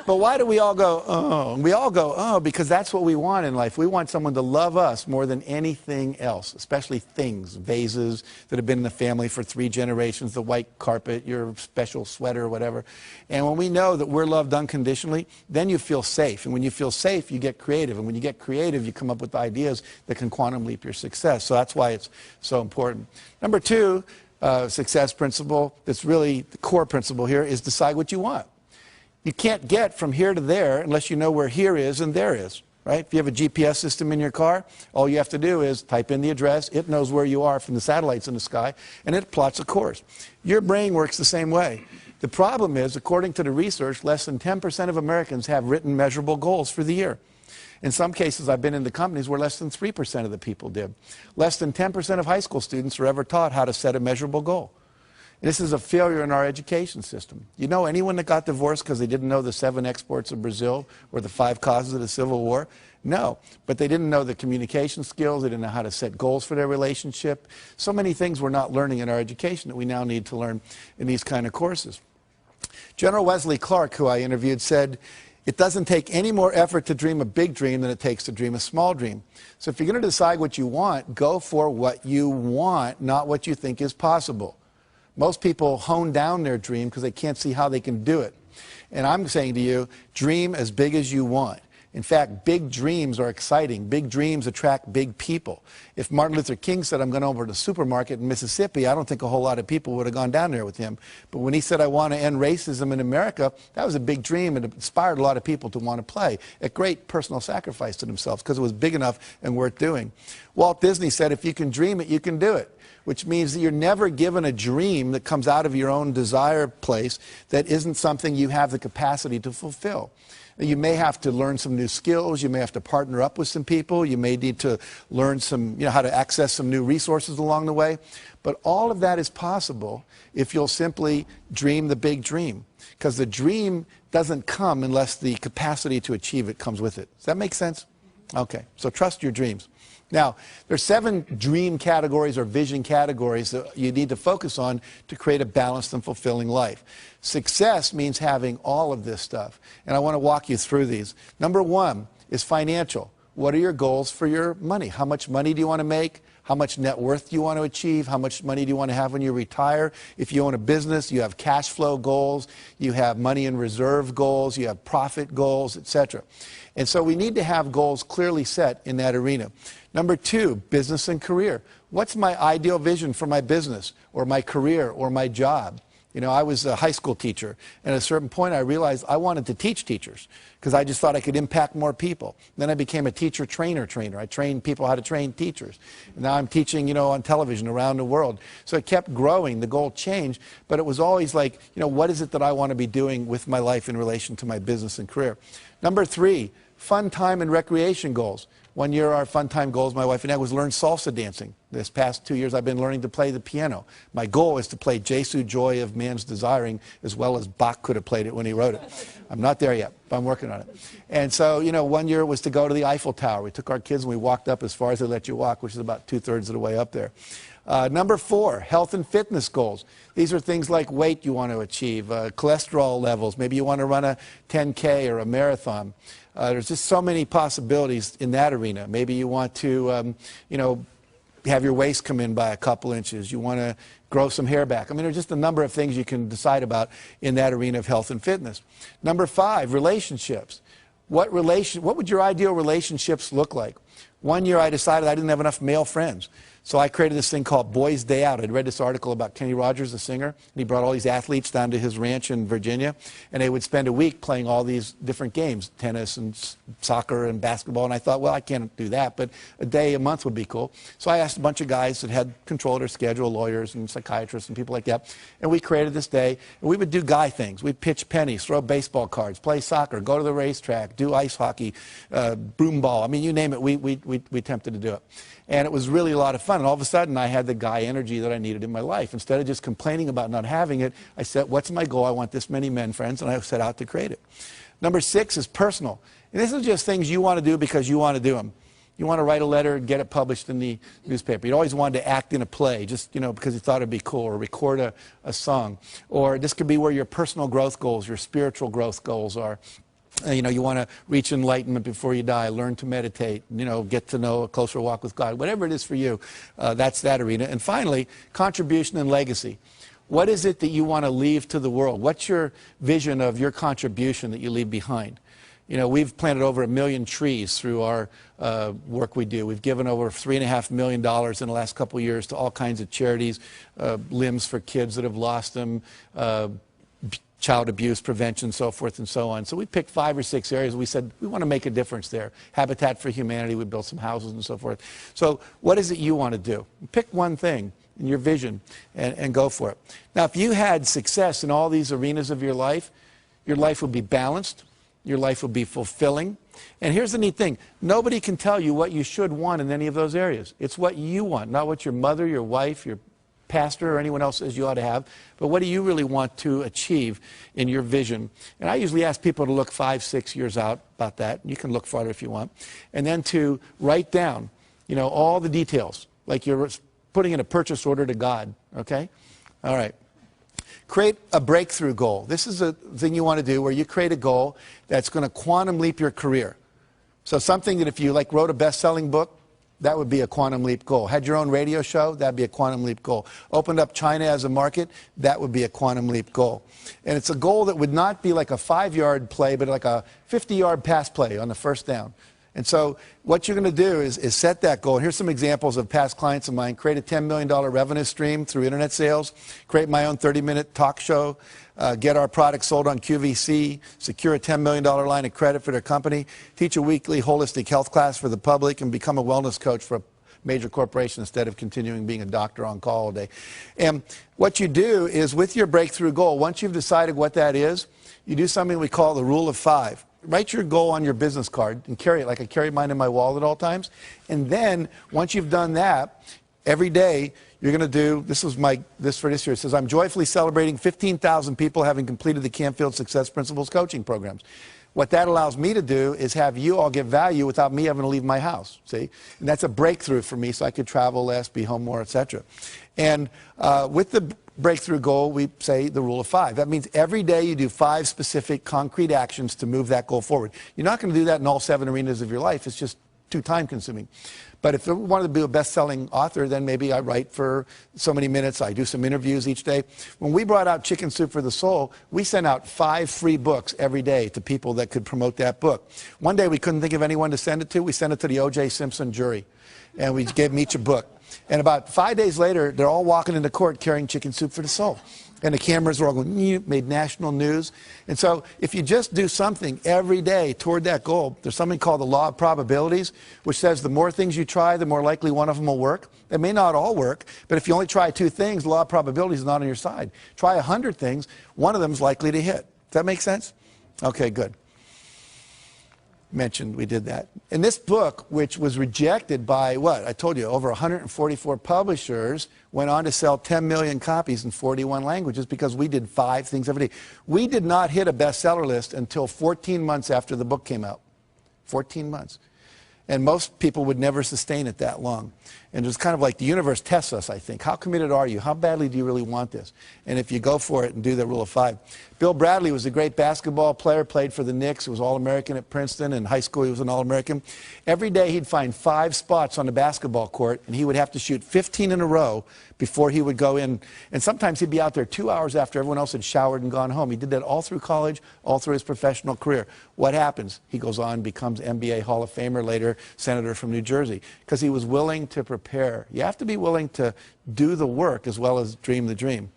Speaker 2: But why do we all go, oh? We all go, oh, because that's what we want in life. We want someone to love us more than anything else, especially things, vases that have been in the family for 3 generations, the white carpet, your special sweater, whatever. And when we know that we're loved unconditionally, then you feel safe. And when you feel safe, you get creative. And when you get creative, you come up with ideas that can quantum leap your success. So that's why it's so important. Number 2, success principle, that's really the core principle here, is decide what you want. You can't get from here to there unless you know where here is and there is, right? If you have a GPS system in your car, all you have to do is type in the address. It knows where you are from the satellites in the sky, and it plots a course. Your brain works the same way. The problem is, according to the research, less than 10% of Americans have written measurable goals for the year. In some cases, I've been in the companies where less than 3% of the people did. Less than 10% of high school students are ever taught how to set a measurable goal. This is a failure in our education system. You know anyone that got divorced because they didn't know the 7 exports of Brazil or the 5 causes of the Civil War? No, but they didn't know the communication skills. They didn't know how to set goals for their relationship. So many things we're not learning in our education that we now need to learn in these kind of courses. General Wesley Clark, who I interviewed, said, it doesn't take any more effort to dream a big dream than it takes to dream a small dream. So if you're going to decide what you want, go for what you want, not what you think is possible. Most people hone down their dream because they can't see how they can do it. And I'm saying to you, dream as big as you want. In fact, big dreams are exciting. Big dreams attract big people. If Martin Luther King said, I'm going over to the supermarket in Mississippi, I don't think a whole lot of people would have gone down there with him. But when he said, I want to end racism in America, that was a big dream and it inspired a lot of people to want to play at great personal sacrifice to themselves because it was big enough and worth doing. Walt Disney said, if you can dream it, you can do it. Which means that you're never given a dream that comes out of your own desire place that isn't something you have the capacity to fulfill. You may have to learn some new skills. You may have to partner up with some people. You may need to learn some, how to access some new resources along the way. But all of that is possible if you'll simply dream the big dream. Because the dream doesn't come unless the capacity to achieve it comes with it. Does that make sense? Okay, so trust your dreams. Now, there's 7 dream categories or vision categories that you need to focus on to create a balanced and fulfilling life. Success means having all of this stuff, and I want to walk you through these. Number 1 is financial. What are your goals for your money? How much money do you want to make? How much net worth do you want to achieve? How much money do you want to have when you retire? If you own a business, you have cash flow goals, you have money in reserve goals, you have profit goals, etc. And so we need to have goals clearly set in that arena. Number 2, business and career. What's my ideal vision for my business or my career or my job? You know, I was a high school teacher, and at a certain point I realized I wanted to teach teachers because I just thought I could impact more people. Then I became a teacher trainer. I trained people how to train teachers. And now I'm teaching, you know, on television around the world. So it kept growing. The goal changed, but it was always like, you know, what is it that I want to be doing with my life in relation to my business and career? Number 3, fun time and recreation goals. One year our fun time goals, my wife and I, was learn salsa dancing. This past 2 years I've been learning to play the piano. My goal is to play Jesu Joy of Man's Desiring as well as Bach could have played it when he wrote it. I'm not there yet, but I'm working on it. And so, you know, one year was to go to the Eiffel Tower. We took our kids and we walked up as far as they let you walk, which is about 2/3 of the way up there. Number 4, health and fitness goals. These are things like weight you want to achieve, cholesterol levels. Maybe you want to run a 10K or a marathon. There's just so many possibilities in that arena. Maybe you want to, you know, have your waist come in by a couple inches. You want to grow some hair back. I mean, there's just a number of things you can decide about in that arena of health and fitness. Number 5, relationships. What would your ideal relationships look like? One year I decided I didn't have enough male friends. So I created this thing called Boys Day Out. I'd read this article about Kenny Rogers, the singer, and he brought all these athletes down to his ranch in Virginia, and they would spend a week playing all these different games, tennis and soccer and basketball, and I thought, well, I can't do that, but a day a month would be cool. So I asked a bunch of guys that had control of their schedule, lawyers and psychiatrists and people like that, and we created this day, and we would do guy things. We'd pitch pennies, throw baseball cards, play soccer, go to the racetrack, do ice hockey, broom ball. I mean, you name it, we attempted to do it. And it was really a lot of fun. And all of a sudden, I had the guy energy that I needed in my life. Instead of just complaining about not having it, I said, what's my goal? I want this many men friends, and I set out to create it. Number 6 is personal. And this is just things you want to do because you want to do them. You want to write a letter and get it published in the newspaper. You always wanted to act in a play, just, you know, because you thought it'd be cool, or record a song. Or this could be where your personal growth goals, your spiritual growth goals are. You know, you want to reach enlightenment before you die, learn to meditate, you know, get to know a closer walk with God. Whatever it is for you, that's that arena. And finally, contribution and legacy. What is it that you want to leave to the world? What's your vision of your contribution that you leave behind? You know, we've planted over 1 million trees through our work we do. We've given over $3.5 million in the last couple of years to all kinds of charities, limbs for kids that have lost them, child abuse prevention, so forth and so on. So we picked 5 or 6 areas. We said, we want to make a difference there. Habitat for Humanity, we built some houses and so forth. So what is it you want to do? Pick one thing in your vision and go for it. Now, if you had success in all these arenas of your life would be balanced, your life would be fulfilling. And here's the neat thing. Nobody can tell you what you should want in any of those areas. It's what you want, not what your mother, your wife, your pastor or anyone else says you ought to have, but what do you really want to achieve in your vision? And I usually ask people to look 5, 6 years out about that. You can look farther if you want. And then to write down, you know, all the details, like you're putting in a purchase order to God, okay? All right. Create a breakthrough goal. This is a thing you want to do where you create a goal that's going to quantum leap your career. So something that if you like wrote a best-selling book, that would be a quantum leap goal. Had your own radio show, that'd be a quantum leap goal. Opened up China as a market, that would be a quantum leap goal. And it's a goal that would not be like a 5-yard play, but like a 50-yard pass play on the first down. And so what you're going to do is set that goal. And here's some examples of past clients of mine. Create a $10 million revenue stream through internet sales. Create my own 30-minute talk show. Get our product sold on QVC. Secure a $10 million line of credit for their company. Teach a weekly holistic health class for the public. And become a wellness coach for a major corporation instead of continuing being a doctor on call all day. And what you do is with your breakthrough goal, once you've decided what that is, you do something we call the rule of 5. Write your goal on your business card and carry it like I carry mine in my wallet at all times. And then once you've done that, every day you're going to do, this for this year, it says, I'm joyfully celebrating 15,000 people having completed the Canfield Success Principles coaching programs. What that allows me to do is have you all get value without me having to leave my house, see? And that's a breakthrough for me, so I could travel less, be home more, etc. And with the breakthrough goal, we say the rule of 5. That means every day you do 5 specific concrete actions to move that goal forward. You're not going to do that in all 7 arenas of your life. It's just too time consuming. But if I wanted to be a best-selling author, then maybe I write for so many minutes. I do some interviews each day. When we brought out Chicken Soup for the Soul, we sent out 5 free books every day to people that could promote that book. One day we couldn't think of anyone to send it to. We sent it to the O.J. Simpson jury, and we gave them each a book. And about 5 days later, they're all walking into court carrying Chicken Soup for the Soul. And the cameras were all going, made national news. And so if you just do something every day toward that goal, there's something called the law of probabilities, which says the more things you try, the more likely one of them will work. They may not all work, but if you only try 2 things, the law of probabilities is not on your side. Try 100 things, one of them is likely to hit. Does that make sense? Okay, good. Mentioned we did that. In this book, which was rejected by, what? I told you, over 144 publishers, went on to sell 10 million copies in 41 languages because we did 5 things every day. We did not hit a bestseller list until 14 months after the book came out. 14 months. And most people would never sustain it that long. And it's kind of like the universe tests us, I think. How committed are you? How badly do you really want this? And if you go for it and do the rule of 5. Bill Bradley was a great basketball player, played for the Knicks, was All-American at Princeton. In high school, he was an All-American. Every day, he'd find 5 spots on the basketball court, and he would have to shoot 15 in a row before he would go in. And sometimes he'd be out there 2 hours after everyone else had showered and gone home. He did that all through college, all through his professional career. What happens? He goes on, becomes NBA Hall of Famer later, senator from New Jersey, because he was willing to prepare. You have to be willing to do the work as well as dream the dream.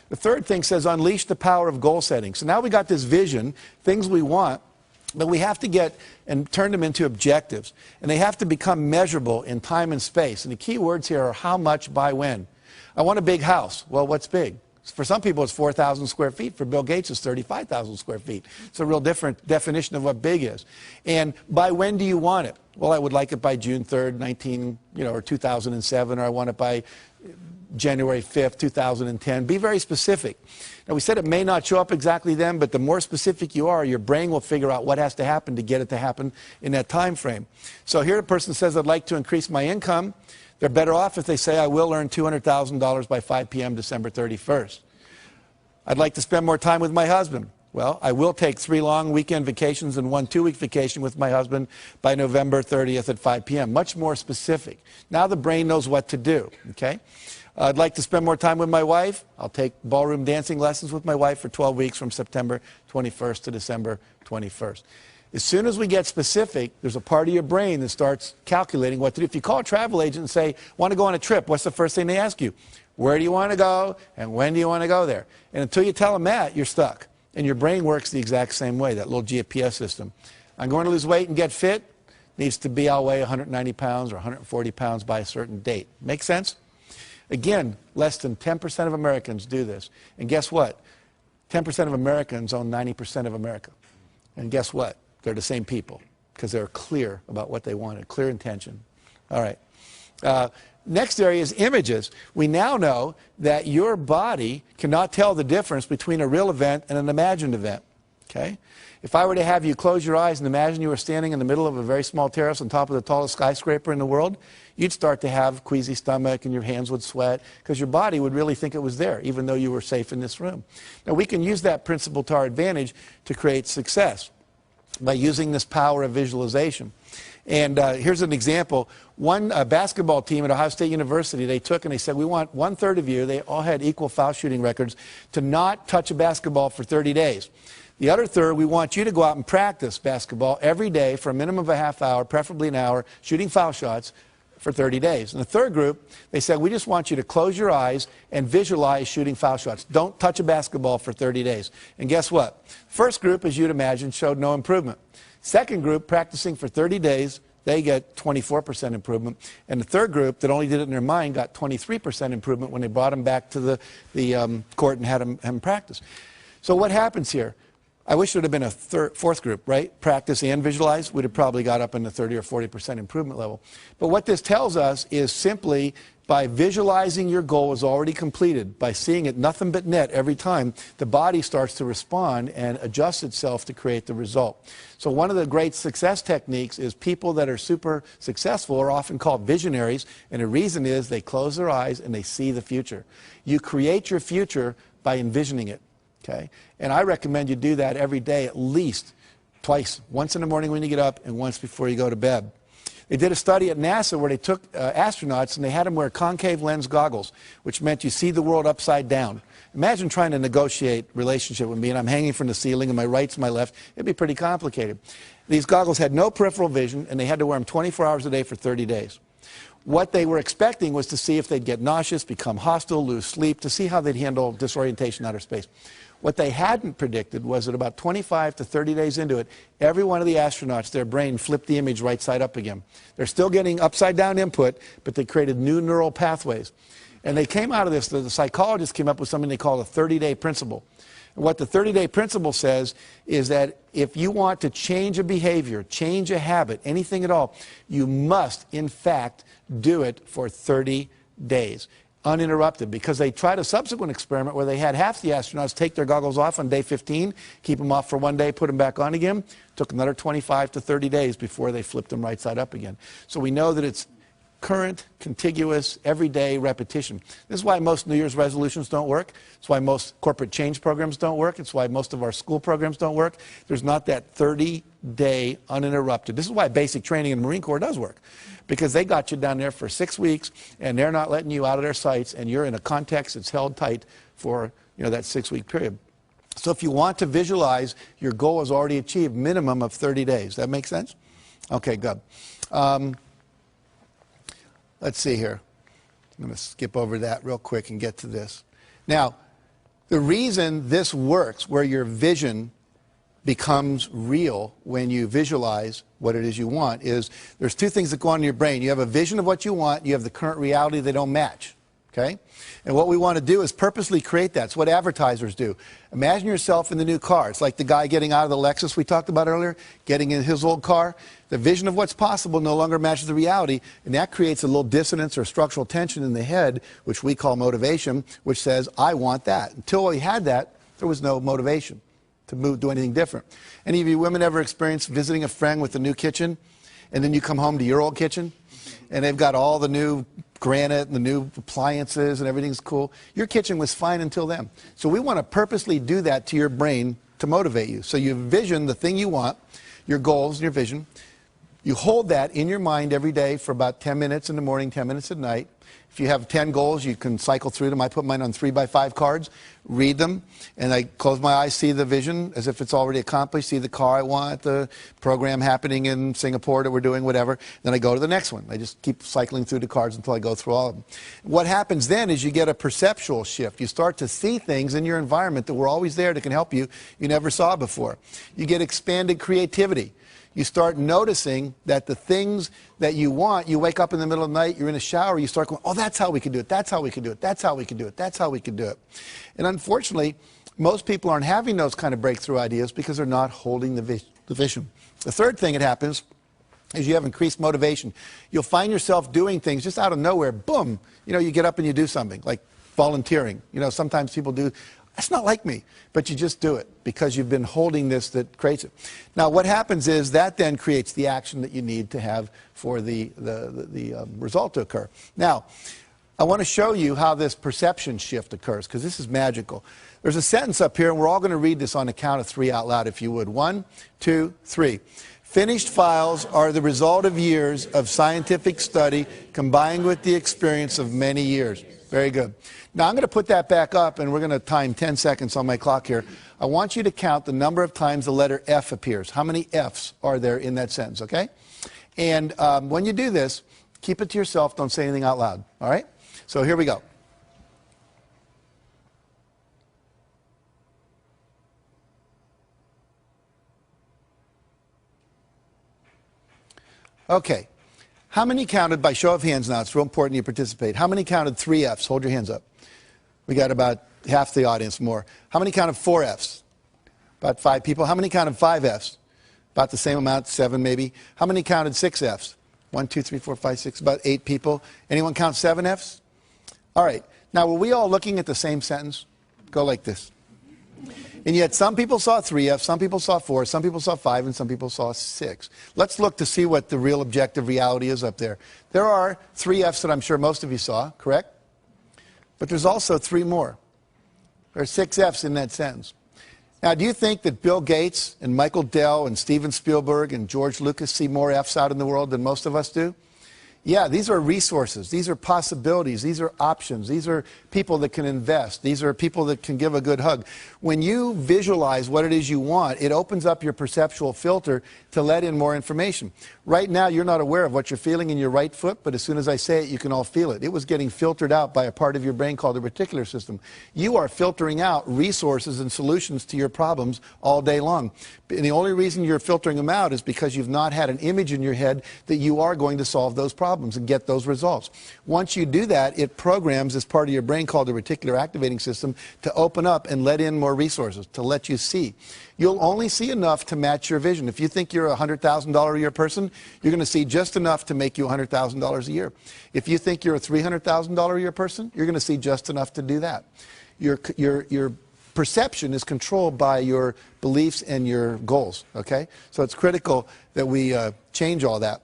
Speaker 2: The third thing says unleash the power of goal setting. So now we got this vision, things we want, but we have to get and turn them into objectives. And they have to become measurable in time and space. And the key words here are how much by when. I want a big house. Well, what's big? For some people, it's 4,000 square feet. For Bill Gates, it's 35,000 square feet. It's a real different definition of what big is. And by when do you want it? Well, I would like it by June 3rd, or 2007, or I want it by January 5th, 2010. Be very specific. Now, we said it may not show up exactly then, but the more specific you are, your brain will figure out what has to happen to get it to happen in that time frame. So here a person says, I'd like to increase my income. They're better off if they say, I will earn $200,000 by 5 p.m. December 31st. I'd like to spend more time with my husband. Well, I will take 3 long weekend vacations and 1 2-week vacation with my husband by November 30th at 5 p.m. Much more specific. Now the brain knows what to do, okay? I'd like to spend more time with my wife. I'll take ballroom dancing lessons with my wife for 12 weeks from September 21st to December 21st. As soon as we get specific, there's a part of your brain that starts calculating what to do. If you call a travel agent and say, want to go on a trip, what's the first thing they ask you? Where do you want to go and when do you want to go there? And until you tell them that, you're stuck. And your brain works the exact same way, that little GPS system. I'm going to lose weight and get fit. Needs to be, I'll weigh 190 pounds or 140 pounds by a certain date. Make sense? Again, less than 10% of Americans do this. And guess what? 10% of Americans own 90% of America. And guess what? They're the same people because they're clear about what they wanted, clear intention. All right. Next area is images. We now know that your body cannot tell the difference between a real event and an imagined event. Okay? If I were to have you close your eyes and imagine you were standing in the middle of a very small terrace on top of the tallest skyscraper in the world, you'd start to have queasy stomach and your hands would sweat because your body would really think it was there, even though you were safe in this room. Now, we can use that principle to our advantage to create success by using this power of visualization. And here's an example. One basketball team at Ohio State University, they took and they said, we want 1/3 of you, they all had equal foul shooting records, to not touch a basketball for 30 days. The other third, we want you to go out and practice basketball every day for a minimum of a half hour, preferably an hour, shooting foul shots for 30 days. And the third group, they said, we just want you to close your eyes and visualize shooting foul shots. Don't touch a basketball for 30 days. And guess what? First group, as you'd imagine, showed no improvement. Second group, practicing for 30 days, they get 24% improvement. And the third group that only did it in their mind got 23% improvement when they brought them back to the court and had them practice. So what happens here? I wish it would have been a fourth group, right? Practice and visualize. We'd have probably got up in the 30 or 40% improvement level. But what this tells us is simply By visualizing your goal as already completed, by seeing it nothing but net every time, the body starts to respond and adjust itself to create the result. So one of the great success techniques is people that are super successful are often called visionaries, and the reason is they close their eyes and they see the future. You create your future by envisioning it, okay? And I recommend you do that every day at least twice, once in the morning when you get up and once before you go to bed. They did a study at NASA where they took astronauts and they had them wear concave lens goggles, which meant you see the world upside down. Imagine trying to negotiate relationship with me and I'm hanging from the ceiling and my right's my left. It'd be pretty complicated. These goggles had no peripheral vision and they had to wear them 24 hours a day for 30 days. What they were expecting was to see if they'd get nauseous, become hostile, lose sleep, to see how they'd handle disorientation in outer space. What they hadn't predicted was that about 25 to 30 days into it, every one of the astronauts, their brain flipped the image right side up again. They're still getting upside down input, but they created new neural pathways. And they came out of this, the psychologists came up with something they call a 30-day principle. And what the 30-day principle says is that if you want to change a behavior, change a habit, anything at all, you must, in fact, do it for 30 days. Uninterrupted, because they tried a subsequent experiment where they had half the astronauts take their goggles off on day 15, keep them off for one day, put them back on again. Took another 25 to 30 days before they flipped them right side up again. So we know that it's current, contiguous, everyday repetition. This is why most New Year's resolutions don't work. It's why most corporate change programs don't work. It's why most of our school programs don't work. There's not that 30-day uninterrupted. This is why basic training in the Marine Corps does work. Because they got you down there for 6 weeks, and they're not letting you out of their sights, and you're in a context that's held tight for that 6-week period. So if you want to visualize, your goal is already achieved, minimum of 30 days. That make sense? Okay, good. Let's see here. I'm going to skip over that real quick and get to this. Now, the reason this works, where your vision becomes real when you visualize what it is you want, is there's two things that go on in your brain. You have a vision of what you want, you have the current reality, they don't match. Okay? And what we want to do is purposely create that. It's what advertisers do. Imagine yourself in the new car. It's like the guy getting out of the Lexus we talked about earlier, getting in his old car. The vision of what's possible no longer matches the reality, and that creates a little dissonance or structural tension in the head, which we call motivation, which says, I want that. Until we had that, there was no motivation to do anything different. Any of you women ever experienced visiting a friend with a new kitchen, and then you come home to your old kitchen, and they've got all the new granite and the new appliances and everything's cool? Your kitchen was fine until then. So we want to purposely do that to your brain to motivate you. So you vision the thing you want, your goals, your vision. You hold that in your mind every day for about 10 minutes in the morning, 10 minutes at night. If you have 10 goals, you can cycle through them. I put mine on 3x5 cards, read them, and I close my eyes, see the vision as if it's already accomplished, see the car I want, the program happening in Singapore that we're doing, whatever. Then I go to the next one. I just keep cycling through the cards until I go through all of them. What happens then is you get a perceptual shift. You start to see things in your environment that were always there that can help you never saw before. You get expanded creativity. You start noticing that the things that you want, you wake up in the middle of the night, you're in a shower, you start going, oh, that's how we could do it, that's how we could do it, that's how we could do it, that's how we could do it. And unfortunately, most people aren't having those kind of breakthrough ideas because they're not holding the vision. The third thing that happens is you have increased motivation. You'll find yourself doing things just out of nowhere, boom, you get up and you do something, like volunteering. Sometimes people do. That's not like me, but you just do it because you've been holding this that creates it. Now, what happens is that then creates the action that you need to have for the result to occur. Now, I want to show you how this perception shift occurs because this is magical. There's a sentence up here, and we're all going to read this on the count of 3 out loud, if you would. 1, 2, 3. Finished files are the result of years of scientific study combined with the experience of many years. Very good. Now, I'm going to put that back up, and we're going to time 10 seconds on my clock here. I want you to count the number of times the letter F appears. How many Fs are there in that sentence, okay? And when you do this, keep it to yourself. Don't say anything out loud, all right? So here we go. Okay. How many counted, by show of hands now, it's real important you participate. How many counted 3 Fs? Hold your hands up. We got about half the audience more. How many counted 4 Fs? About 5 people. How many counted 5 Fs? About the same amount, 7 maybe. How many counted 6 Fs? 1, 2, 3, 4, 5, 6, about 8 people. Anyone count 7 Fs? All right. Now, were we all looking at the same sentence? Go like this. And yet some people saw 3 Fs, some people saw 4, some people saw 5, and some people saw 6. Let's look to see what the real objective reality is up there. There are 3 Fs that I'm sure most of you saw, correct? But there's also 3 more. There are 6 Fs in that sentence. Now, do you think that Bill Gates and Michael Dell and Steven Spielberg and George Lucas see more Fs out in the world than most of us do? Yeah, these are resources. These are possibilities. These are options. These are people that can invest. These are people that can give a good hug. When you visualize what it is you want, it opens up your perceptual filter to let in more information. Right now, you're not aware of what you're feeling in your right foot, but as soon as I say it, you can all feel it. It was getting filtered out by a part of your brain called the reticular system. You are filtering out resources and solutions to your problems all day long. And the only reason you're filtering them out is because you've not had an image in your head that you are going to solve those problems and get those results. Once you do that, it programs this part of your brain called the reticular activating system to open up and let in more resources, to let you see. You'll only see enough to match your vision. If you think you're a $100,000 a year person, you're going to see just enough to make you $100,000 a year. If you think you're a $300,000 a year person, you're going to see just enough to do that. Your perception is controlled by your beliefs and your goals, okay? So it's critical that we change all that.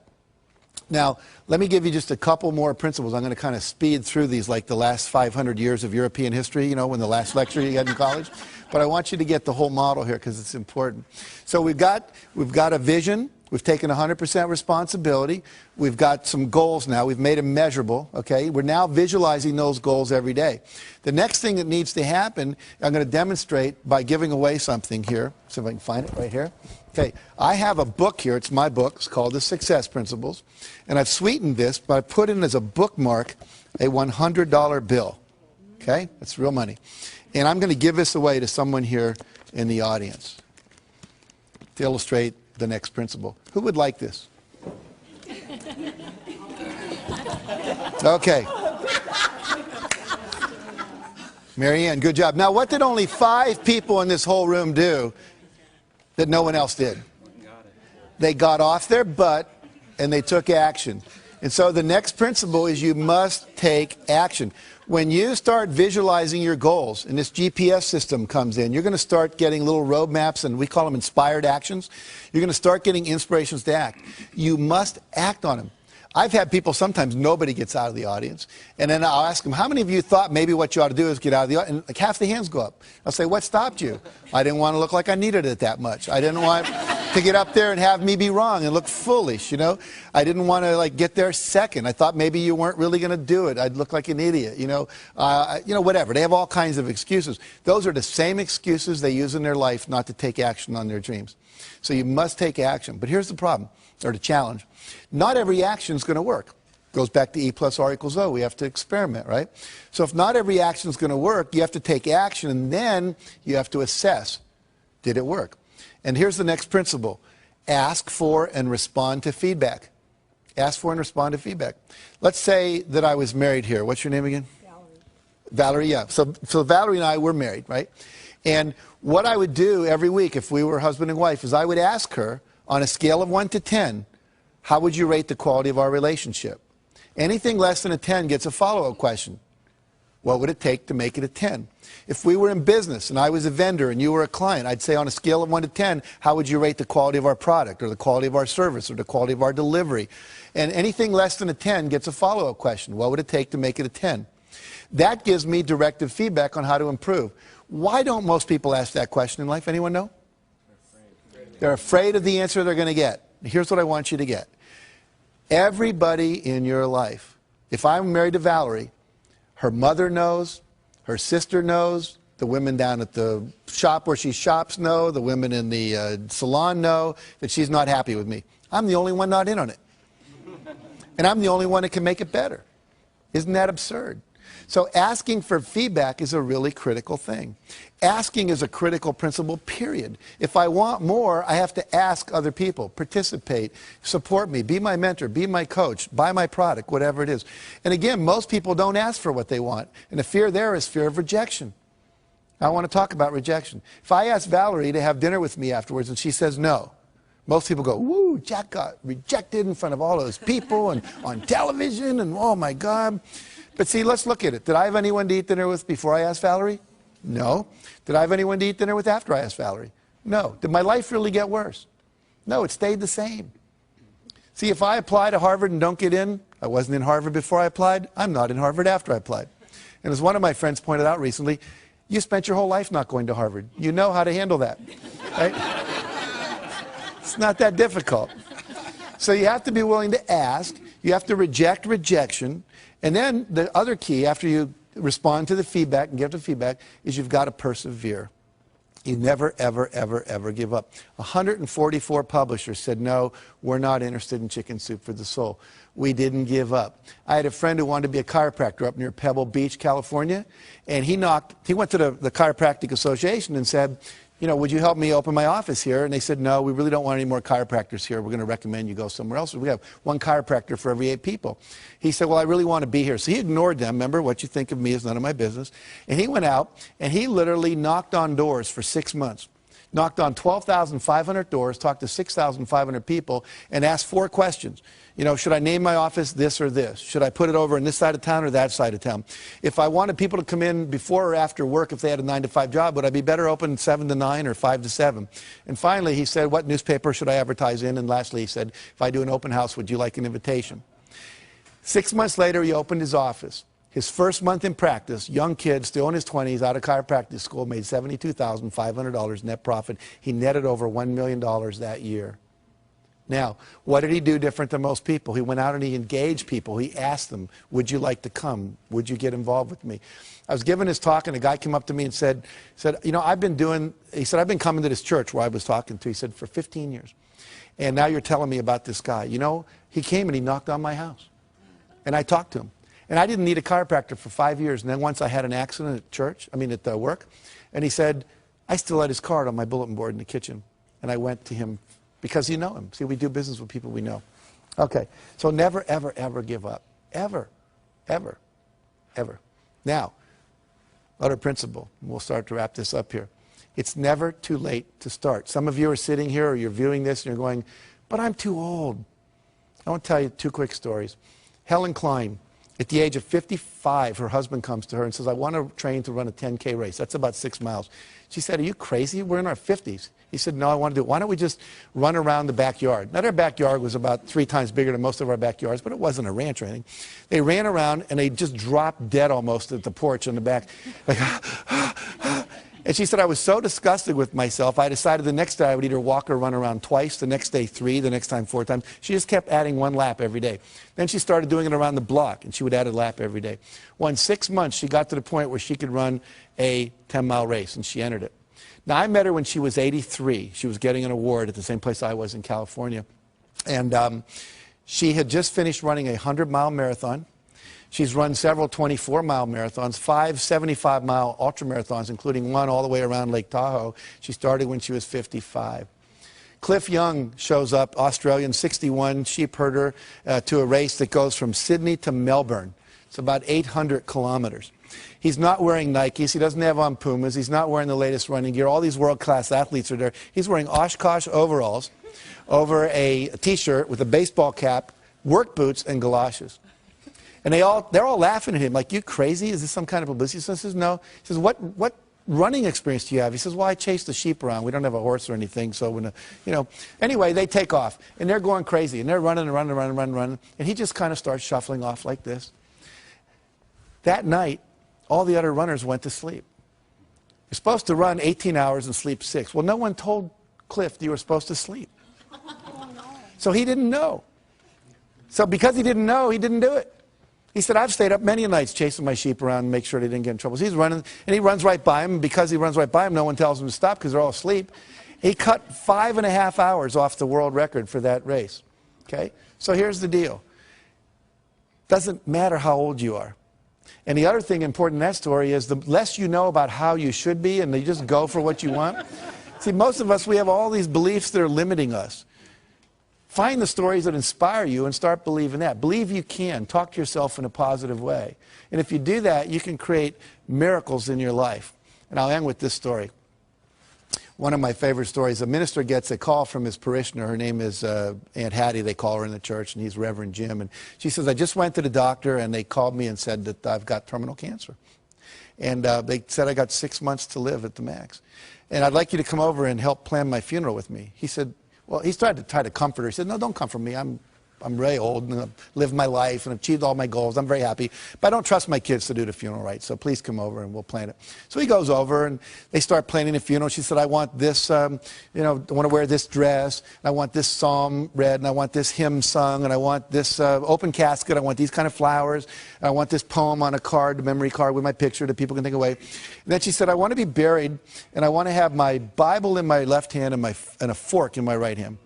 Speaker 2: Now, let me give you just a couple more principles. I'm going to kind of speed through these like the last 500 years of European history, you know, when the last lecture you had in college. But I want you to get the whole model here because it's important. So we've got a vision. We've taken 100% responsibility. We've got some goals now. We've made them measurable, okay? We're now visualizing those goals every day. The next thing that needs to happen, I'm going to demonstrate by giving away something here. See if I can find it right here. Okay, I have a book here. It's my book. It's called The Success Principles. And I've sweetened this, but I put in as a bookmark a $100 bill. Okay, that's real money. And I'm going to give this away to someone here in the audience to illustrate the next principle. Who would like this? Okay. Marianne, good job. Now, what did only 5 people in this whole room do that no one else did? They got off their butt and they took action. And so the next principle is you must take action. When you start visualizing your goals and this GPS system comes in, you're going to start getting little roadmaps, and we call them inspired actions. You're going to start getting inspirations to act. You must act on them. I've had people, sometimes nobody gets out of the audience, and then I'll ask them, how many of you thought maybe what you ought to do is get out of the audience? And like half the hands go up. I'll say, what stopped you? I didn't want to look like I needed it that much. I didn't want to get up there and have me be wrong and look foolish, you know. I didn't want to like get there second. I thought maybe you weren't really going to do it. I'd look like an idiot, you know. Whatever. They have all kinds of excuses. Those are the same excuses they use in their life not to take action on their dreams. So you must take action. But here's the problem, or the challenge. Not every action is going to work. Goes back to E plus R equals O. We have to experiment, right? So if not every action is going to work, you have to take action, and then you have to assess, did it work? And here's the next principle. Ask for and respond to feedback. Ask for and respond to feedback. Let's say that I was married here. What's your name again?
Speaker 4: Valerie.
Speaker 2: Valerie, yeah. So Valerie and I were married, right? And what I would do every week if we were husband and wife is I would ask her, on a scale of 1 to 10, how would you rate the quality of our relationship? Anything less than a 10 gets a follow-up question. What would it take to make it a 10? If we were in business and I was a vendor and you were a client, I'd say on a scale of 1 to 10, how would you rate the quality of our product or the quality of our service or the quality of our delivery? And anything less than a 10 gets a follow-up question. What would it take to make it a 10? That gives me directive feedback on how to improve. Why don't most people ask that question in life? Anyone know? They're afraid of the answer they're going to get. Here's what I want you to get. Everybody in your life, if I'm married to Valerie, her mother knows, her sister knows, the women down at the shop where she shops know, the women in the salon know that she's not happy with me. I'm the only one not in on it. And I'm the only one that can make it better. Isn't that absurd? So asking for feedback is a really critical thing. Asking is a critical principle, period. If I want more, I have to ask other people, participate, support me, be my mentor, be my coach, buy my product, whatever it is. And again, most people don't ask for what they want. And the fear there is fear of rejection. I want to talk about rejection. If I ask Valerie to have dinner with me afterwards and she says no, Most people go, woo, Jack got rejected in front of all those people and on television and oh my God. But see, let's look at it. Did I have anyone to eat dinner with before I asked Valerie? No. Did I have anyone to eat dinner with after I asked Valerie? No. Did my life really get worse? No, it stayed the same. See, if I apply to Harvard and don't get in, I wasn't in Harvard before I applied, I'm not in Harvard after I applied. And as one of my friends pointed out recently, you spent your whole life not going to Harvard. You know how to handle that, right? It's not that difficult. So you have to be willing to ask. You have to reject rejection. And then the other key, after you respond to the feedback and give the feedback, is you've got to persevere. You never, ever, ever, ever give up. 144 publishers said, no, we're not interested in Chicken Soup for the Soul. We didn't give up. I had a friend who wanted to be a chiropractor up near Pebble Beach, California, and he went to the Chiropractic Association and said, you know, would you help me open my office here? And they said, no, we really don't want any more chiropractors here. We're going to recommend you go somewhere else. We have one chiropractor for every 8 people. He said, well, I really want to be here. So he ignored them. Remember, what you think of me is none of my business. And he went out, and he literally knocked on doors for 6 months. Knocked on 12,500 doors, talked to 6,500 people, and asked 4 questions. You know, should I name my office this or this? Should I put it over on this side of town or that side of town? If I wanted people to come in before or after work, if they had a 9-to-5 job, would I be better open 7 to 9 or 5 to 7? And finally, he said, what newspaper should I advertise in? And lastly, he said, if I do an open house, would you like an invitation? 6 months later, he opened his office. His first month in practice, young kid, still in his 20s, out of chiropractic school, made $72,500 net profit. He netted over $1 million that year. Now, what did he do different than most people? He went out and he engaged people. He asked them, would you like to come? Would you get involved with me? I was giving his talk, and a guy came up to me and said, you know, I've been coming to this church where I was talking to, he said, for 15 years. And now you're telling me about this guy. You know, he came and he knocked on my house. And I talked to him. And I didn't need a chiropractor for 5 years. And then once I had an accident at church, at work, and he said, I still had his card on my bulletin board in the kitchen. And I went to him because you know him. See, we do business with people we know. Okay, so never, ever, ever give up. Ever, ever, ever. Now, other principle, and we'll start to wrap this up here. It's never too late to start. Some of you are sitting here or you're viewing this and you're going, but I'm too old. I want to tell you 2 quick stories. Helen Klein. At the age of 55, her husband comes to her and says, I want to train to run a 10K race. That's about 6 miles. She said, are you crazy? We're in our 50s. He said, no, I want to do it. Why don't we just run around the backyard? Now, their backyard was about 3 times bigger than most of our backyards, but it wasn't a ranch or anything. They ran around, and they just dropped dead almost at the porch in the back. Like, and she said, I was so disgusted with myself, I decided the next day I would either walk or run around twice, the next day 3, the next time 4 times. She just kept adding 1 lap every day. Then she started doing it around the block, and she would add a lap every day. Well, in 6 months, she got to the point where she could run a 10-mile race, and she entered it. Now, I met her when she was 83. She was getting an award at the same place I was in California. And she had just finished running a 100-mile marathon. She's run several 24-mile marathons, 5 75-mile ultramarathons, including 1 all the way around Lake Tahoe. She started when she was 55. Cliff Young shows up, Australian, 61, sheep herder, to a race that goes from Sydney to Melbourne. It's about 800 kilometers. He's not wearing Nikes. He doesn't have on Pumas. He's not wearing the latest running gear. All these world-class athletes are there. He's wearing Oshkosh overalls over a T-shirt with a baseball cap, work boots, and galoshes. And they're all laughing at him, like, you crazy? Is this some kind of publicity? So he says, no. He says, what running experience do you have? He says, well, I chase the sheep around. We don't have a horse or anything, so when, Anyway, they take off, and they're going crazy, and they're running and running and running and running, running, and he just kind of starts shuffling off like this. That night, all the other runners went to sleep. You're supposed to run 18 hours and sleep 6. Well, no one told Cliff that you were supposed to sleep. So he didn't know. So because he didn't know, he didn't do it. He said, I've stayed up many nights chasing my sheep around and make sure they didn't get in trouble. So he's running, and he runs right by him. And because he runs right by him, no one tells him to stop because they're all asleep. He cut 5.5 hours off the world record for that race. Okay? So here's the deal. Doesn't matter how old you are. And the other thing important in that story is the less you know about how you should be and you just go for what you want. See, most of us, we have all these beliefs that are limiting us. Find the stories that inspire you and start believing that. Believe you can. Talk to yourself in a positive way. And if you do that, you can create miracles in your life. And I'll end with this story. One of my favorite stories, a minister gets a call from his parishioner. Her name is Aunt Hattie, they call her in the church, and he's Reverend Jim. And she says, I just went to the doctor, and they called me and said that I've got terminal cancer. And they said I got 6 months to live at the max. And I'd like you to come over and help plan my funeral with me. He said, well, he tried to comfort her. He said, no, don't comfort me. I'm really old and I've lived my life and achieved all my goals. I'm very happy. But I don't trust my kids to do the funeral right, so please come over and we'll plan it. So he goes over and they start planning the funeral. She said, I want this, I want to wear this dress. And I want this psalm read and I want this hymn sung and I want this open casket. I want these kind of flowers. And I want this poem on a card, a memory card with my picture that people can take away. And then she said, I want to be buried and I want to have my Bible in my left hand and a fork in my right hand.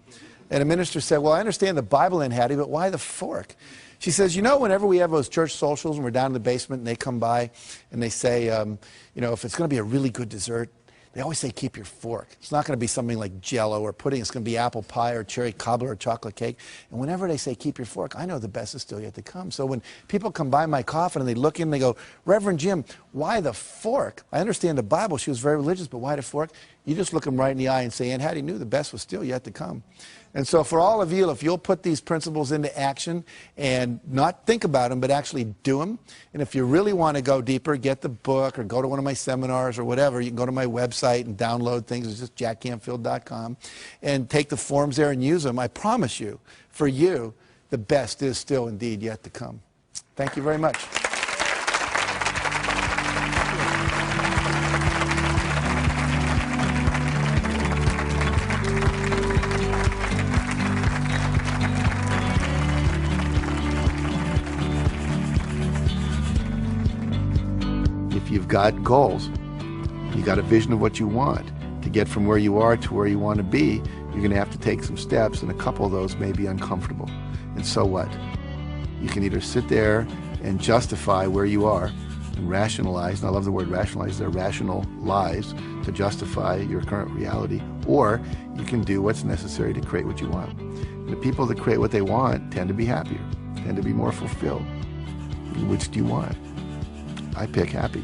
Speaker 2: And the minister said, well, I understand the Bible in Hattie, but why the fork? She says, you know, whenever we have those church socials and we're down in the basement and they come by and they say, if it's going to be a really good dessert, they always say, keep your fork. It's not going to be something like Jell-O or pudding. It's going to be apple pie or cherry cobbler or chocolate cake. And whenever they say, keep your fork, I know the best is still yet to come. So when people come by my coffin and they look in and they go, Reverend Jim, why the fork? I understand the Bible. She was very religious, but why the fork? You just look them right in the eye and say, Aunt Hattie knew the best was still yet to come. And so for all of you, if you'll put these principles into action and not think about them, but actually do them, and if you really want to go deeper, get the book or go to one of my seminars or whatever, you can go to my website and download things. It's just jackcanfield.com and take the forms there and use them. I promise you, for you, the best is still indeed yet to come. Thank you very much.
Speaker 1: If you've got goals, you got a vision of what you want to get from where you are to where you want to be, you're going to have to take some steps, and a couple of those may be uncomfortable. And so what? You can either sit there and justify where you are and rationalize, and I love the word rationalize, they're rational lies to justify your current reality, or you can do what's necessary to create what you want. And the people that create what they want tend to be happier, tend to be more fulfilled. Which do you want? I pick happy.